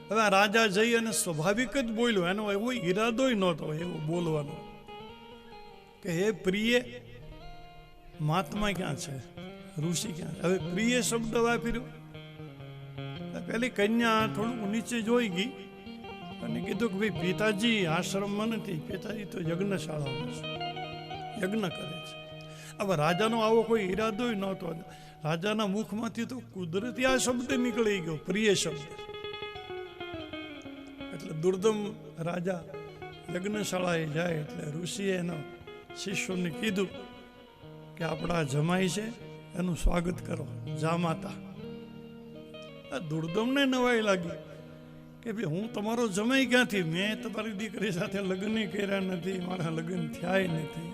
હવે આ રાજા જઈ અને સ્વાભાવિક જ બોલ્યો, એનો એવો ઈરાદો નહોતો એવો બોલવાનો કે હે પ્રિય, મહાત્મા ક્યાં છે, ઋષિ ક્યાં છે. હવે પ્રિય શબ્દ વાપર્યો. પેલી કન્યા થોડું નીચે જોઈ ગઈ અને કીધું કે ભાઈ પિતાજી આશ્રમમાં નથી, પિતાજી તો યજ્ઞશાળામાં છે, યજ્ઞ કરે છે. હવે રાજાનો આવો કોઈ ઈરાદો નહોતો. રાજાના મુખમાંથી તો કુદરતી આ શબ્દ નીકળી ગયો, પ્રિય શબ્દ. એટલે દુર્દમ રાજા યજ્ઞશાળાએ જાય એટલે ઋષિએ એના શિષ્યોને કીધું કે આપણા જમાઈ છે એનું સ્વાગત કરો, જામાતા. દુર્દમને નવાઈ લાગી કે ભાઈ હું તમારો જમાઈ ક્યાંથી, મેં તમારી દીકરી સાથે લગ્ન કર્યા નથી, મારા લગ્ન થયા નથી.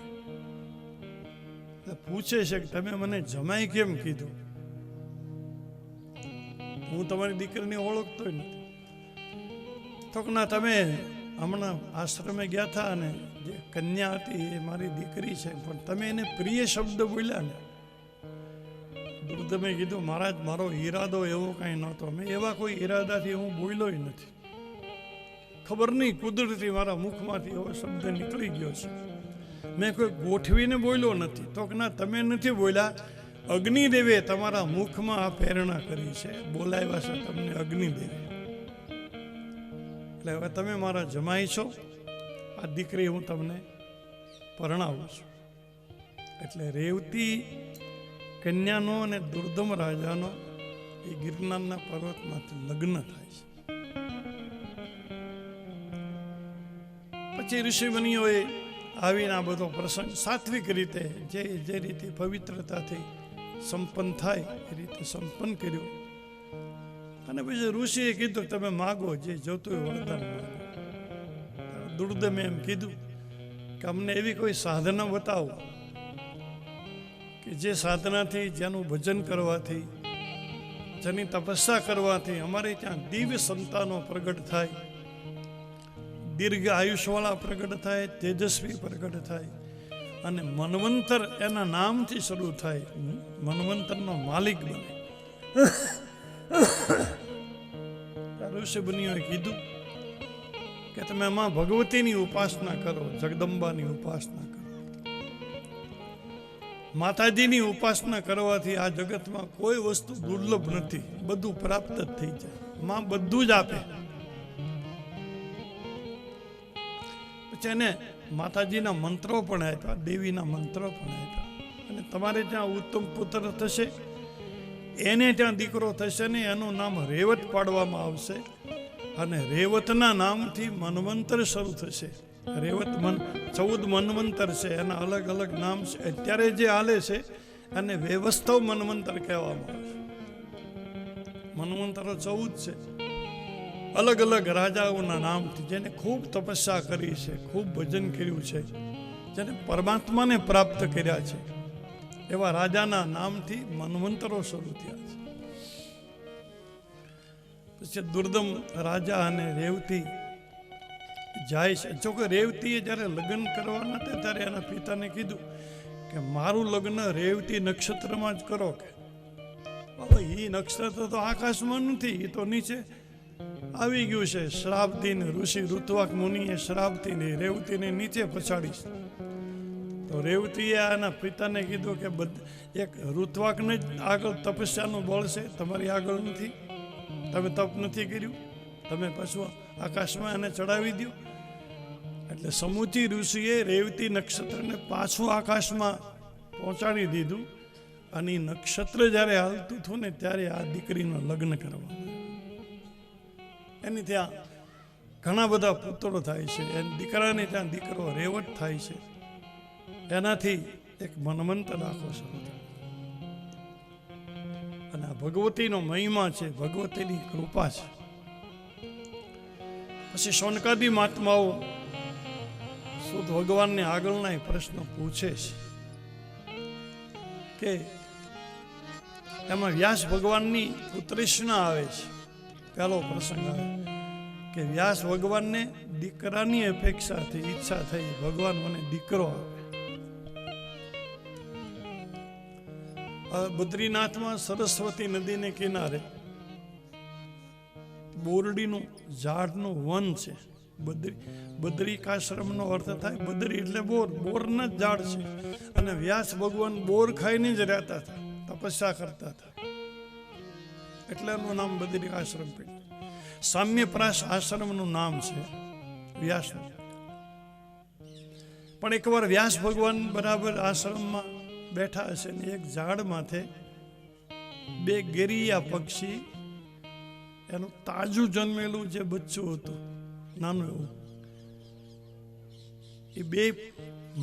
પૂછે છે કે તમે મને જમાઈ કેમ કીધું, હું તમારી દીકરીને ઓળખતો નથી. તો ના તમે હમણાં આશ્રમે ગયા હતા અને જે કન્યા હતી એ મારી દીકરી છે, પણ તમે એને પ્રિય શબ્દ બોલ્યા ને. દુર્દમે કીધું મહારાજ મારો ઈરાદો એવો કાંઈ નહોતો, મેં એવા કોઈ ઈરાદાથી હું બોલ્યો નથી, ખબર નહીં કુદરતી મારા મુખમાંથી એવો શબ્દ નીકળી ગયો છે, મેં કોઈ ગોઠવીને બોલ્યો નથી. તો કે ના તમે નથી બોલ્યા, અગ્નિદેવે તમારા મુખમાં આ પ્રેરણા કરી છે, બોલાવ્યા છે તમને અગ્નિદેવે. એટલે હવે તમે મારા જમાઈ છો, આ દીકરી હું તમને પરણાવું છું. એટલે રેવતી કન્યાનો અને દુર્દમ રાજાનો એ ગિરનારના પર્વતમાંથી લગ્ન થાય છે. પછી ઋષિમુનિઓએ આવીને આ બધો પ્રસંગ સાત્વિક રીતે જે રીતે પવિત્રતાથી સંપન્ન થાય એ રીતે સંપન્ન કર્યો. અને પછી ઋષિએ કીધું તમે માગો જે જોતું હોય વરદાન માગો. દુર્દમે એમ કીધું કે અમને એવી કોઈ સાધના બતાવો કે જે સાધનાથી, જેનું ભજન કરવાથી, જેની તપસ્યા કરવાથી અમારે ત્યાં દિવ્ય સંતાનો પ્રગટ થાય, દીર્ઘ આયુષ્યવાળા પ્રગટ થાય, તેજસ્વી પ્રગટ થાય, અને મન્વંતર એના નામથી શરૂ થાય, મન્વંતરનો માલિક બને. ઋષિમુનિઓએ કીધું કે તમે માં ભગવતીની ઉપાસના કરો, જગદંબાની ઉપાસના કરો. માતાજીની ઉપાસના કરવાથી આ જગતમાં કોઈ વસ્તુ દુર્લભ નથી, બધું પ્રાપ્ત જ થઈ જાય. માં બધું જ આપે. પછી એને માતાજીના મંત્રો પણ આપ્યા, દેવીના મંત્રો પણ આપ્યા. અને તમારે ત્યાં ઉત્તમ પુત્ર થશે, એને ત્યાં દીકરો થશે ને એનું નામ રેવત પાડવામાં આવશે. અને રેવતના નામથી મન્વંતર શરૂ થશે. રેવત 14 મન્વંતર છે, એના અલગ અલગ નામ છે. અત્યારે જે હાલે છે અને વ્યવસ્થા મન્વંતર કહેવામાં આવે છે. મન્વંતરો 14 છે, અલગ અલગ રાજાઓના નામથી, જેને ખૂબ તપસ્યા કરી છે, ખૂબ ભજન કર્યું છે, જેને પરમાત્માને પ્રાપ્ત કર્યા છે, એવા રાજાના નામથી મન્વંતરો શરૂ થયા છે. પછી દુર્દમ રાજા અને રેવતી જાય છે. જોકે રેવતીએ જ્યારે લગ્ન કરવાના હતા ત્યારે એના પિતાને કીધું કે મારું લગ્ન રેવતી નક્ષત્રમાં જ કરો. કે હવે એ નક્ષત્ર તો આકાશમાં નથી, એ તો નીચે આવી ગયું છે. શ્રાપથી ઋષિ ઋત્વાક મુનિએ શ્રાપથી રેવતીને નીચે પછાડી. તો રેવતીએ આના પિતાને કીધું કે એક ઋત્વાકને જ આગળ તપસ્યાનું બળ છે, તમારી આગળ નથી, તમે તપ નથી કર્યું, તમે પાછું આકાશમાં એને ચડાવી દો. એટલે સમુચી ઋષિએ રેવતી નક્ષત્રને પાછું આકાશમાં પહોંચાડી દીધું. અને એ નક્ષત્ર જ્યારે હાલતું હતું ને ત્યારે આ દીકરીનું લગ્ન કરવામાં. એની ત્યાં ઘણા બધા પુત્રો થાય છે. એની દીકરાને ત્યાં દીકરો રેવત થાય છે. એનાથી એક મન્વંતર આખો શરૂ થાય. અને આ ભગવતીનો મહિમા છે, ભગવતીની કૃપા છે. પછી શૌનકાદી મહાત્માઓ શુદ્ધ ભગવાનને આગળના પ્રશ્ન પૂછે છે કે એમાં વ્યાસ ભગવાનની ઉત્તૃષ્ણા આવે છે. પહેલો પ્રસંગ આવે કે વ્યાસ ભગવાનને દીકરાની અપેક્ષાથી ઈચ્છા થઈ, ભગવાન મને દીકરો આપે. બદ્રીનાથમાં સરસ્વતી નદીને કિનારે બોરડીનું ઝાડનું વન છે. બદ્રિકાશ્રમનો અર્થ થાય બદ્રી એટલે બોર, બોરના જ ઝાડ છે. અને વ્યાસ ભગવાન બોર ખાઈને જ રહેતા હતા, તપસ્યા કરતા હતા, એટલે એનું નામ બદ્રિકાશ્રમ પડ્યું. સામ્યપ્રાસ આશ્રમનું નામ છે વ્યાસનું. પણ એકવાર વ્યાસ ભગવાન બરાબર આશ્રમમાં બેઠા હશે ને એક ઝાડ માથે બે ગેરિયા પક્ષી, એનું તાજું જન્મેલું જે બચ્ચું હતું નાનું એવું, એ બે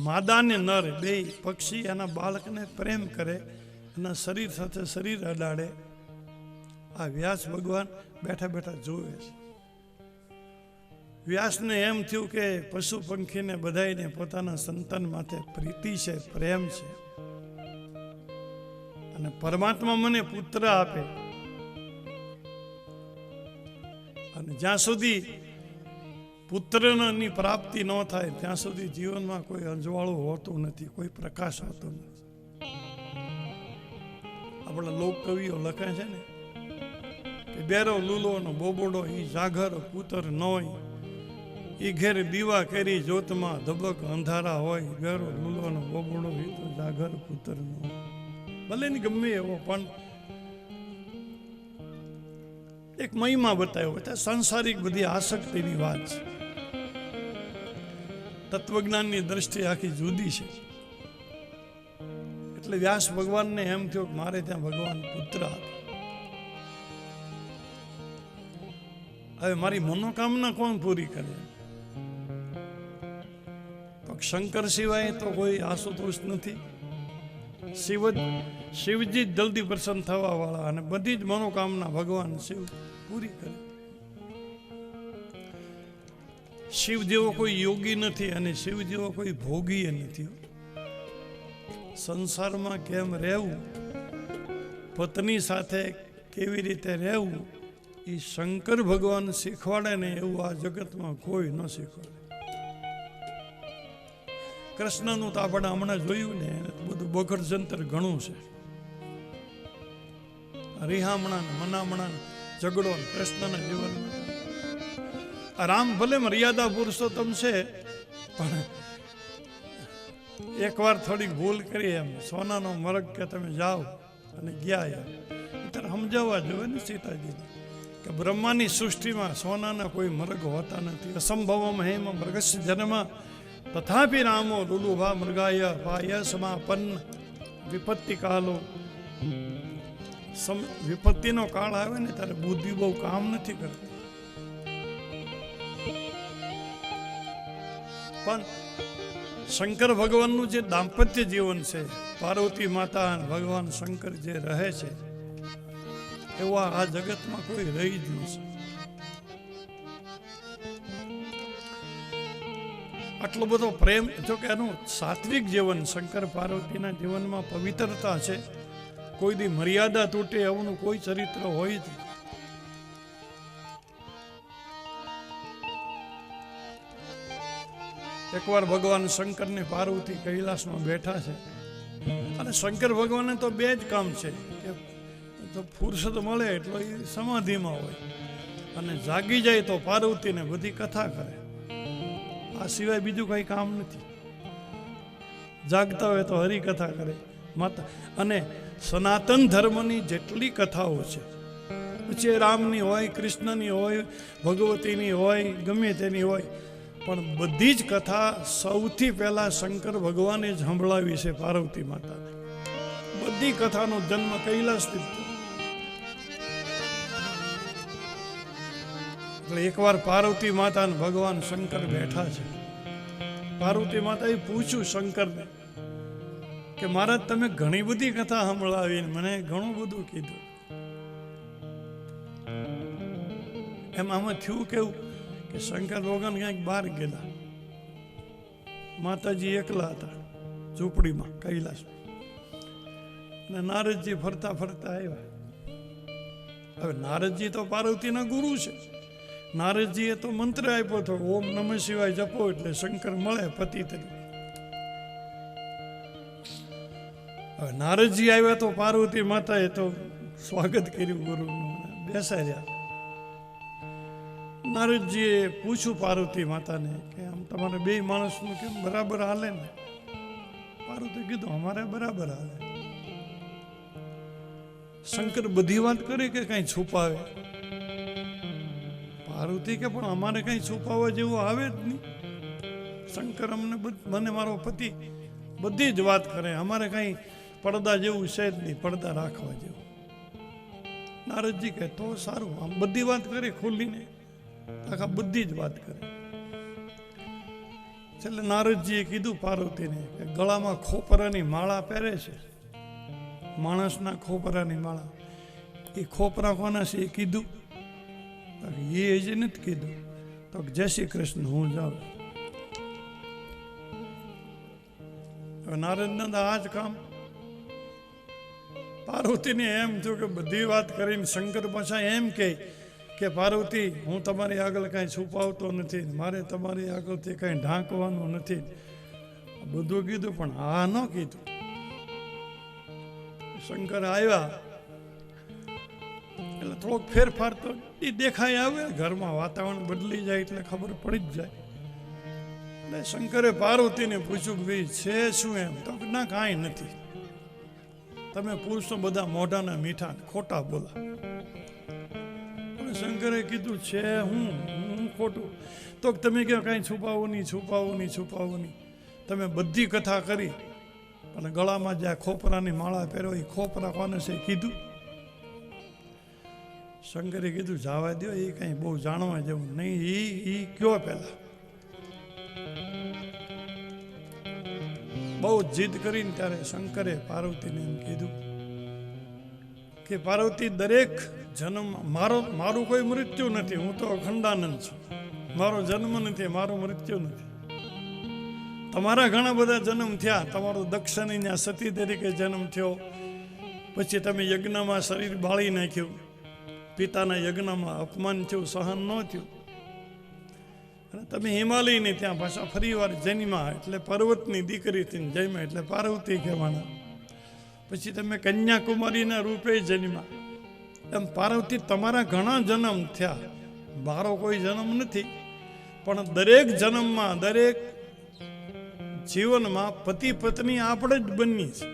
માદા ને નર બે પક્ષી એના બાળકને પ્રેમ કરે, એના શરીર સાથે શરીર અડાડે. આ વ્યાસ ભગવાન બેઠા બેઠા જોવે છે. વ્યાસને એમ થયું કે પશુ પંખીને બધાને પોતાના સંતાન માથે પ્રીતિ છે, પ્રેમ છે, અને પરમાત્મા મને પુત્ર આપે, અને જ્યાં સુધી પુત્રની પ્રાપ્તિ ન થાય ત્યાં સુધી જીવનમાં કોઈ અંજવાળું હોતું નથી, કોઈ પ્રકાશ હોતો નથી. આપણા લોક કવિઓ લખે છે ને કે બેરો લૂલો નો બોબડો ઈ જાગર પુત્ર નોય, ઈ ઘેર દીવા કરી જોતમાં ધબક અંધારા હોય. બેરો લૂલો નો બોબડો ઈ તો જાગર પુત્ર નો, ભલે ને ગમે એવો, પણ એક મહિમા બતાવ્યો. સંસારિક બધી આસક્તિની વાત છે, તત્વજ્ઞાનની દ્રષ્ટિએ આખી જુદી છે. એટલે વ્યાસ ભગવાનને એમ થયો કે મારે ત્યાં ભગવાન પુત્ર આપે. હવે મારી મનોકામના કોણ પૂરી કરે? શંકર સિવાય તો કોઈ આશુતોષ નથી. શિવજી જલ્દી પ્રસન્ન થવા વાળા, અને બધી જ મનોકામના ભગવાન શિવ પૂરી કરે. શિવ જેવો કોઈ યોગી નથી, અને શિવ જેવો કોઈ ભોગી નથી. સંસારમાં કેમ રહેવું, પત્ની સાથે કેવી રીતે રહેવું, એ શંકર ભગવાન શીખવાડે ને એવું આ જગતમાં કોઈ ન શીખવાડે. કૃષ્ણનું તો આપણે હમણાં જોયું ને, બધું બગડ જંતર ઘણું છે. રિહામણા મનામણા ઝઘડો કૃષ્ણના જીવનમાં. રામ ભલે મર્યાદા પુરુષોત્તમ છે, પણ એકવાર થોડીક ભૂલ કરી, એમ સોનાનો મરગ કે તમે જાઓ અને ગયા યાર, ત્યારે સમજાવવા જોઈએ ને સીતાજીને કે બ્રહ્માની સૃષ્ટિમાં સોનાના કોઈ મરગ હોતા નથી. અસંભવમ હેમ મૃગસ્ય જન્મ તથાપિ રામો લુલુભા મૃગાય પાય સમાપન્ન વિપત્તિ કાલો. વિપત્તિનો કાળ આવે ને ત્યારે બુદ્ધિ બહુ કામ નથી કરતી. પણ શંકર ભગવાનનું જે દાંપત્ય જીવન છે, પાર્વતી માતા અને ભગવાન શંકર જે રહે છે, એવા આ જગતમાં કોઈ રહી જ નથી. આટલો બધો પ્રેમ, જો કે એનું સાત્વિક જીવન, શંકર પાર્વતીના જીવનમાં પવિત્રતા છે, કોઈ દી મર્યાદા તૂટે એવું કોઈ ચરિત્ર હોય જ. એકવાર ભગવાન શંકર ને પાર્વતી કૈલાસમાં બેઠા છે, અને શંકર ભગવાનને તો બે જ કામ છે કે તો ફુરસત મળે એટલો એ સમાધિમાં હોય, અને જાગી જાય તો પાર્વતીને બધી કથા કરે. આ સિવાય બીજું કઈ કામ નથી. જાગતા હોય તો હરિકથા કરે માતા. અને સનાતન ધર્મની જેટલી કથાઓ છે, પછી રામની હોય, કૃષ્ણની હોય, ભગવતીની હોય, ગમે તેની હોય, પણ બધી જ કથા સૌથી પહેલા શંકર ભગવાને જ સંભળાવી છે પાર્વતી માતાને. બધી કથાનો જન્મ કૈલાસથી. એટલે એકવાર પાર્વતી માતા અને ભગવાન શંકર બેઠા છે. પાર્વતી માતાએ પૂછ્યું શંકરને કે મહારાજ, તમે ઘણી બધી કથા સંભળાવીને મને ઘણું બધું કીધું, એમ આમાં થયું કેવું કે શંકર ભગવાન ક્યાંક બહાર ગયેલા, માતાજી એકલા હતા ઝૂંપડીમાં કૈલાસમાં, અને નારદજી ફરતા ફરતા આવ્યા. હવે નારદજી તો પાર્વતીના ગુરુ છે. નારદજીએ તો મંત્ર આપ્યો હતો, ઓમ નમઃ શિવાય જપો એટલે શંકર મળે પતિ તરીકે. હવે નારદજી આવ્યા તો પાર્વતી માતાએ તો સ્વાગત કર્યું ગુરુનું, બેસાડ્યા. નારદજીએ પૂછ્યું પાર્વતી માતાને કે આમ તમારે બે માણસનું કેમ બરાબર હાલે ને? પાર્વતી કીધું અમારે બરાબર હાલે. શંકર બધી વાત કરે કે કઈ છુપાવે? પાર્વતી કે પણ અમારે કંઈ છુપાવવા જેવું આવે જ નહીં. શંકર અમને મને મારો પતિ બધી જ વાત કરે, અમારે કંઈ પડદા જેવું છે જ નહીં, પડદા રાખવા જેવું. નારદજી કહે તો સારું, આમ બધી વાત કરે ખુલ્લીને, આખા બધી જ વાત કરે. છેલ્લે નારદજીએ કીધું પાર્વતીને કે ગળામાં ખોપરાની માળા પહેરે છે, માણસના ખોપરાની માળા, એ ખોપરા કોના છે એ કીધું? એ જ નથી કીધું. તો જય શ્રી કૃષ્ણ, હું જાઉં. હવે નારદના આ જ કામ. પાર્વતીને એમ થયું કે બધી વાત કરીને શંકર પાછા એમ કે પાર્વતી હું તમારી આગળ કાંઈ છુપાવતો નથી, મારે તમારી આગળથી કાંઈ ઢાંકવાનું નથી. બધું કીધું પણ આ ન કીધું. શંકર આવ્યા એટલે થોડોક ફેરફાર તો એ દેખાય આવે, ઘરમાં વાતાવરણ બદલી જાય એટલે ખબર પડી જ જાય. એટલે શંકરે પાર્વતીને પૂછ્યું કે ભાઈ છે શું એમ? તો ના કાંઈ નથી, તમે પુરુષો બધા મોઢાના મીઠા ખોટા બોલા. શંકરે કીધું છે હું ખોટું? તો તમે કહો કાંઈ છુપાવું નહીં. તમે બધી કથા કરી અને ગળામાં જ્યાં ખોપરાની માળા પહેરો એ ખોપરા કોને છે કીધું? શંકરે કીધું જવા દો, એ કાંઈ બહુ જાણવા જેવું નહીં, એ કયો પહેલા. બહુ જીદ કરીને ત્યારે શંકરે પાર્વતીને એમ કીધું કે પાર્વતી, દરેક જન્મ મારું કોઈ મૃત્યુ નથી, હું તો અખંડાનંદ છું, મારો જન્મ નથી, મારું મૃત્યુ નથી. તમારા ઘણા બધા જન્મ થયા. તમારો દક્ષિણના સતી તરીકે જન્મ થયો, પછી તમે યજ્ઞમાં શરીર બાળી નાખ્યું, પિતાના યજ્ઞમાં અપમાન થયું, સહન ન થયું, અને તમે હિમાલયને ત્યાં પાછા ફરી વાર જન્મ્યા, એટલે પર્વતની દીકરી થઈને જન્મ્યા એટલે પાર્વતી કહેવાના. પછી તમે કન્યાકુમારીના રૂપે જન્મ્યા. એમ પાર્વતી તમારા ઘણા જન્મ થયા, મારો કોઈ જન્મ નથી. પણ દરેક જન્મમાં, દરેક જીવનમાં પતિ પત્ની આપણે જ બની છે.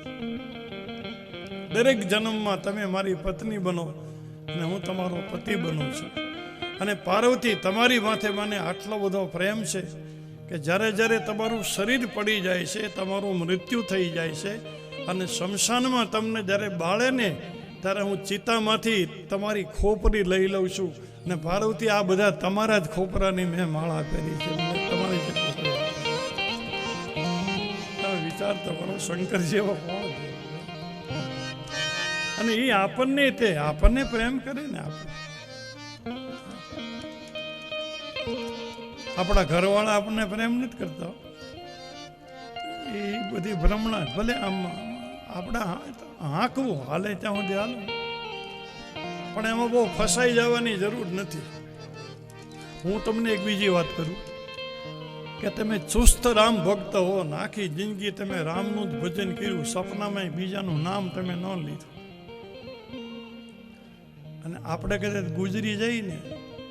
દરેક જન્મમાં તમે મારી પત્ની બનો અને હું તમારો પતિ બનું છું. અને પાર્વતી, તમારી માથે મને આટલો બધો પ્રેમ છે કે જ્યારે જ્યારે તમારું શરીર પડી જાય છે, તમારું મૃત્યુ થઈ જાય છે, અને શમશાનમાં તમને જ્યારે બાળે ને ત્યારે હું ચિતામાંથી તમારી ખોપરી લઈ લઉં છું. ને પાર્વતી, આ બધા તમારા જ ખોપરાની મેં માળા પહેરી છે, તમારી જ ખોપરી. તમે વિચાર તો કરો, શંકર જેવો કોણ છે? અને એ આપણને પ્રેમ કરે ને. આપણા ઘરવાળા આપણને પ્રેમ નથી કરતા, એ બધી ભ્રમણા. ભલે આમ આપણે હાંકવું હાલે ત્યાં સુધી હાલે, પણ એમાં બહુ ફસાઈ જવાની જરૂર નથી. હું તમને એક બીજી વાત કરું કે તમે ચુસ્ત રામ ભક્ત હો, આખી જિંદગી તમે રામનું જ ભજન કર્યું, સપનામાં બીજાનું નામ તમે ન લીધું, અને આપણે કદાચ ગુજરી જઈને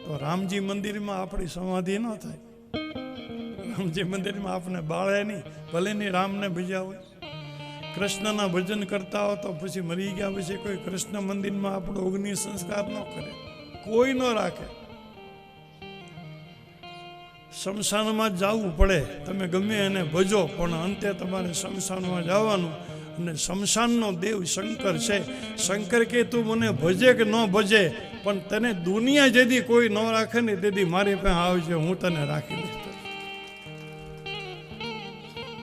તો રામજી મંદિરમાં આપણી સમાધિ ન થાય. રામજી મંદિરમાં આપણે બાળે નહીં, ભલે નહીં રામને ભજ્યા હોય. કૃષ્ણના ભજન કરતા હો તો પછી મરી ગયા પછી કોઈ કૃષ્ણ મંદિરમાં આપણો અગ્નિ સંસ્કાર ન કરે, કોઈ ન રાખે. શમશાનમાં જવું પડે, તમે ગમે એને ભજો, પણ અંતે તમારે શમશાનમાં જવાનું. અને શમશાનનો દેવ શંકર છે. શંકર કે તું મને ભજે કે ન ભજે, પણ તને દુનિયા જેથી કોઈ ન રાખે ને તેથી મારી પાસે આવજે, હું તને રાખી દઈશ.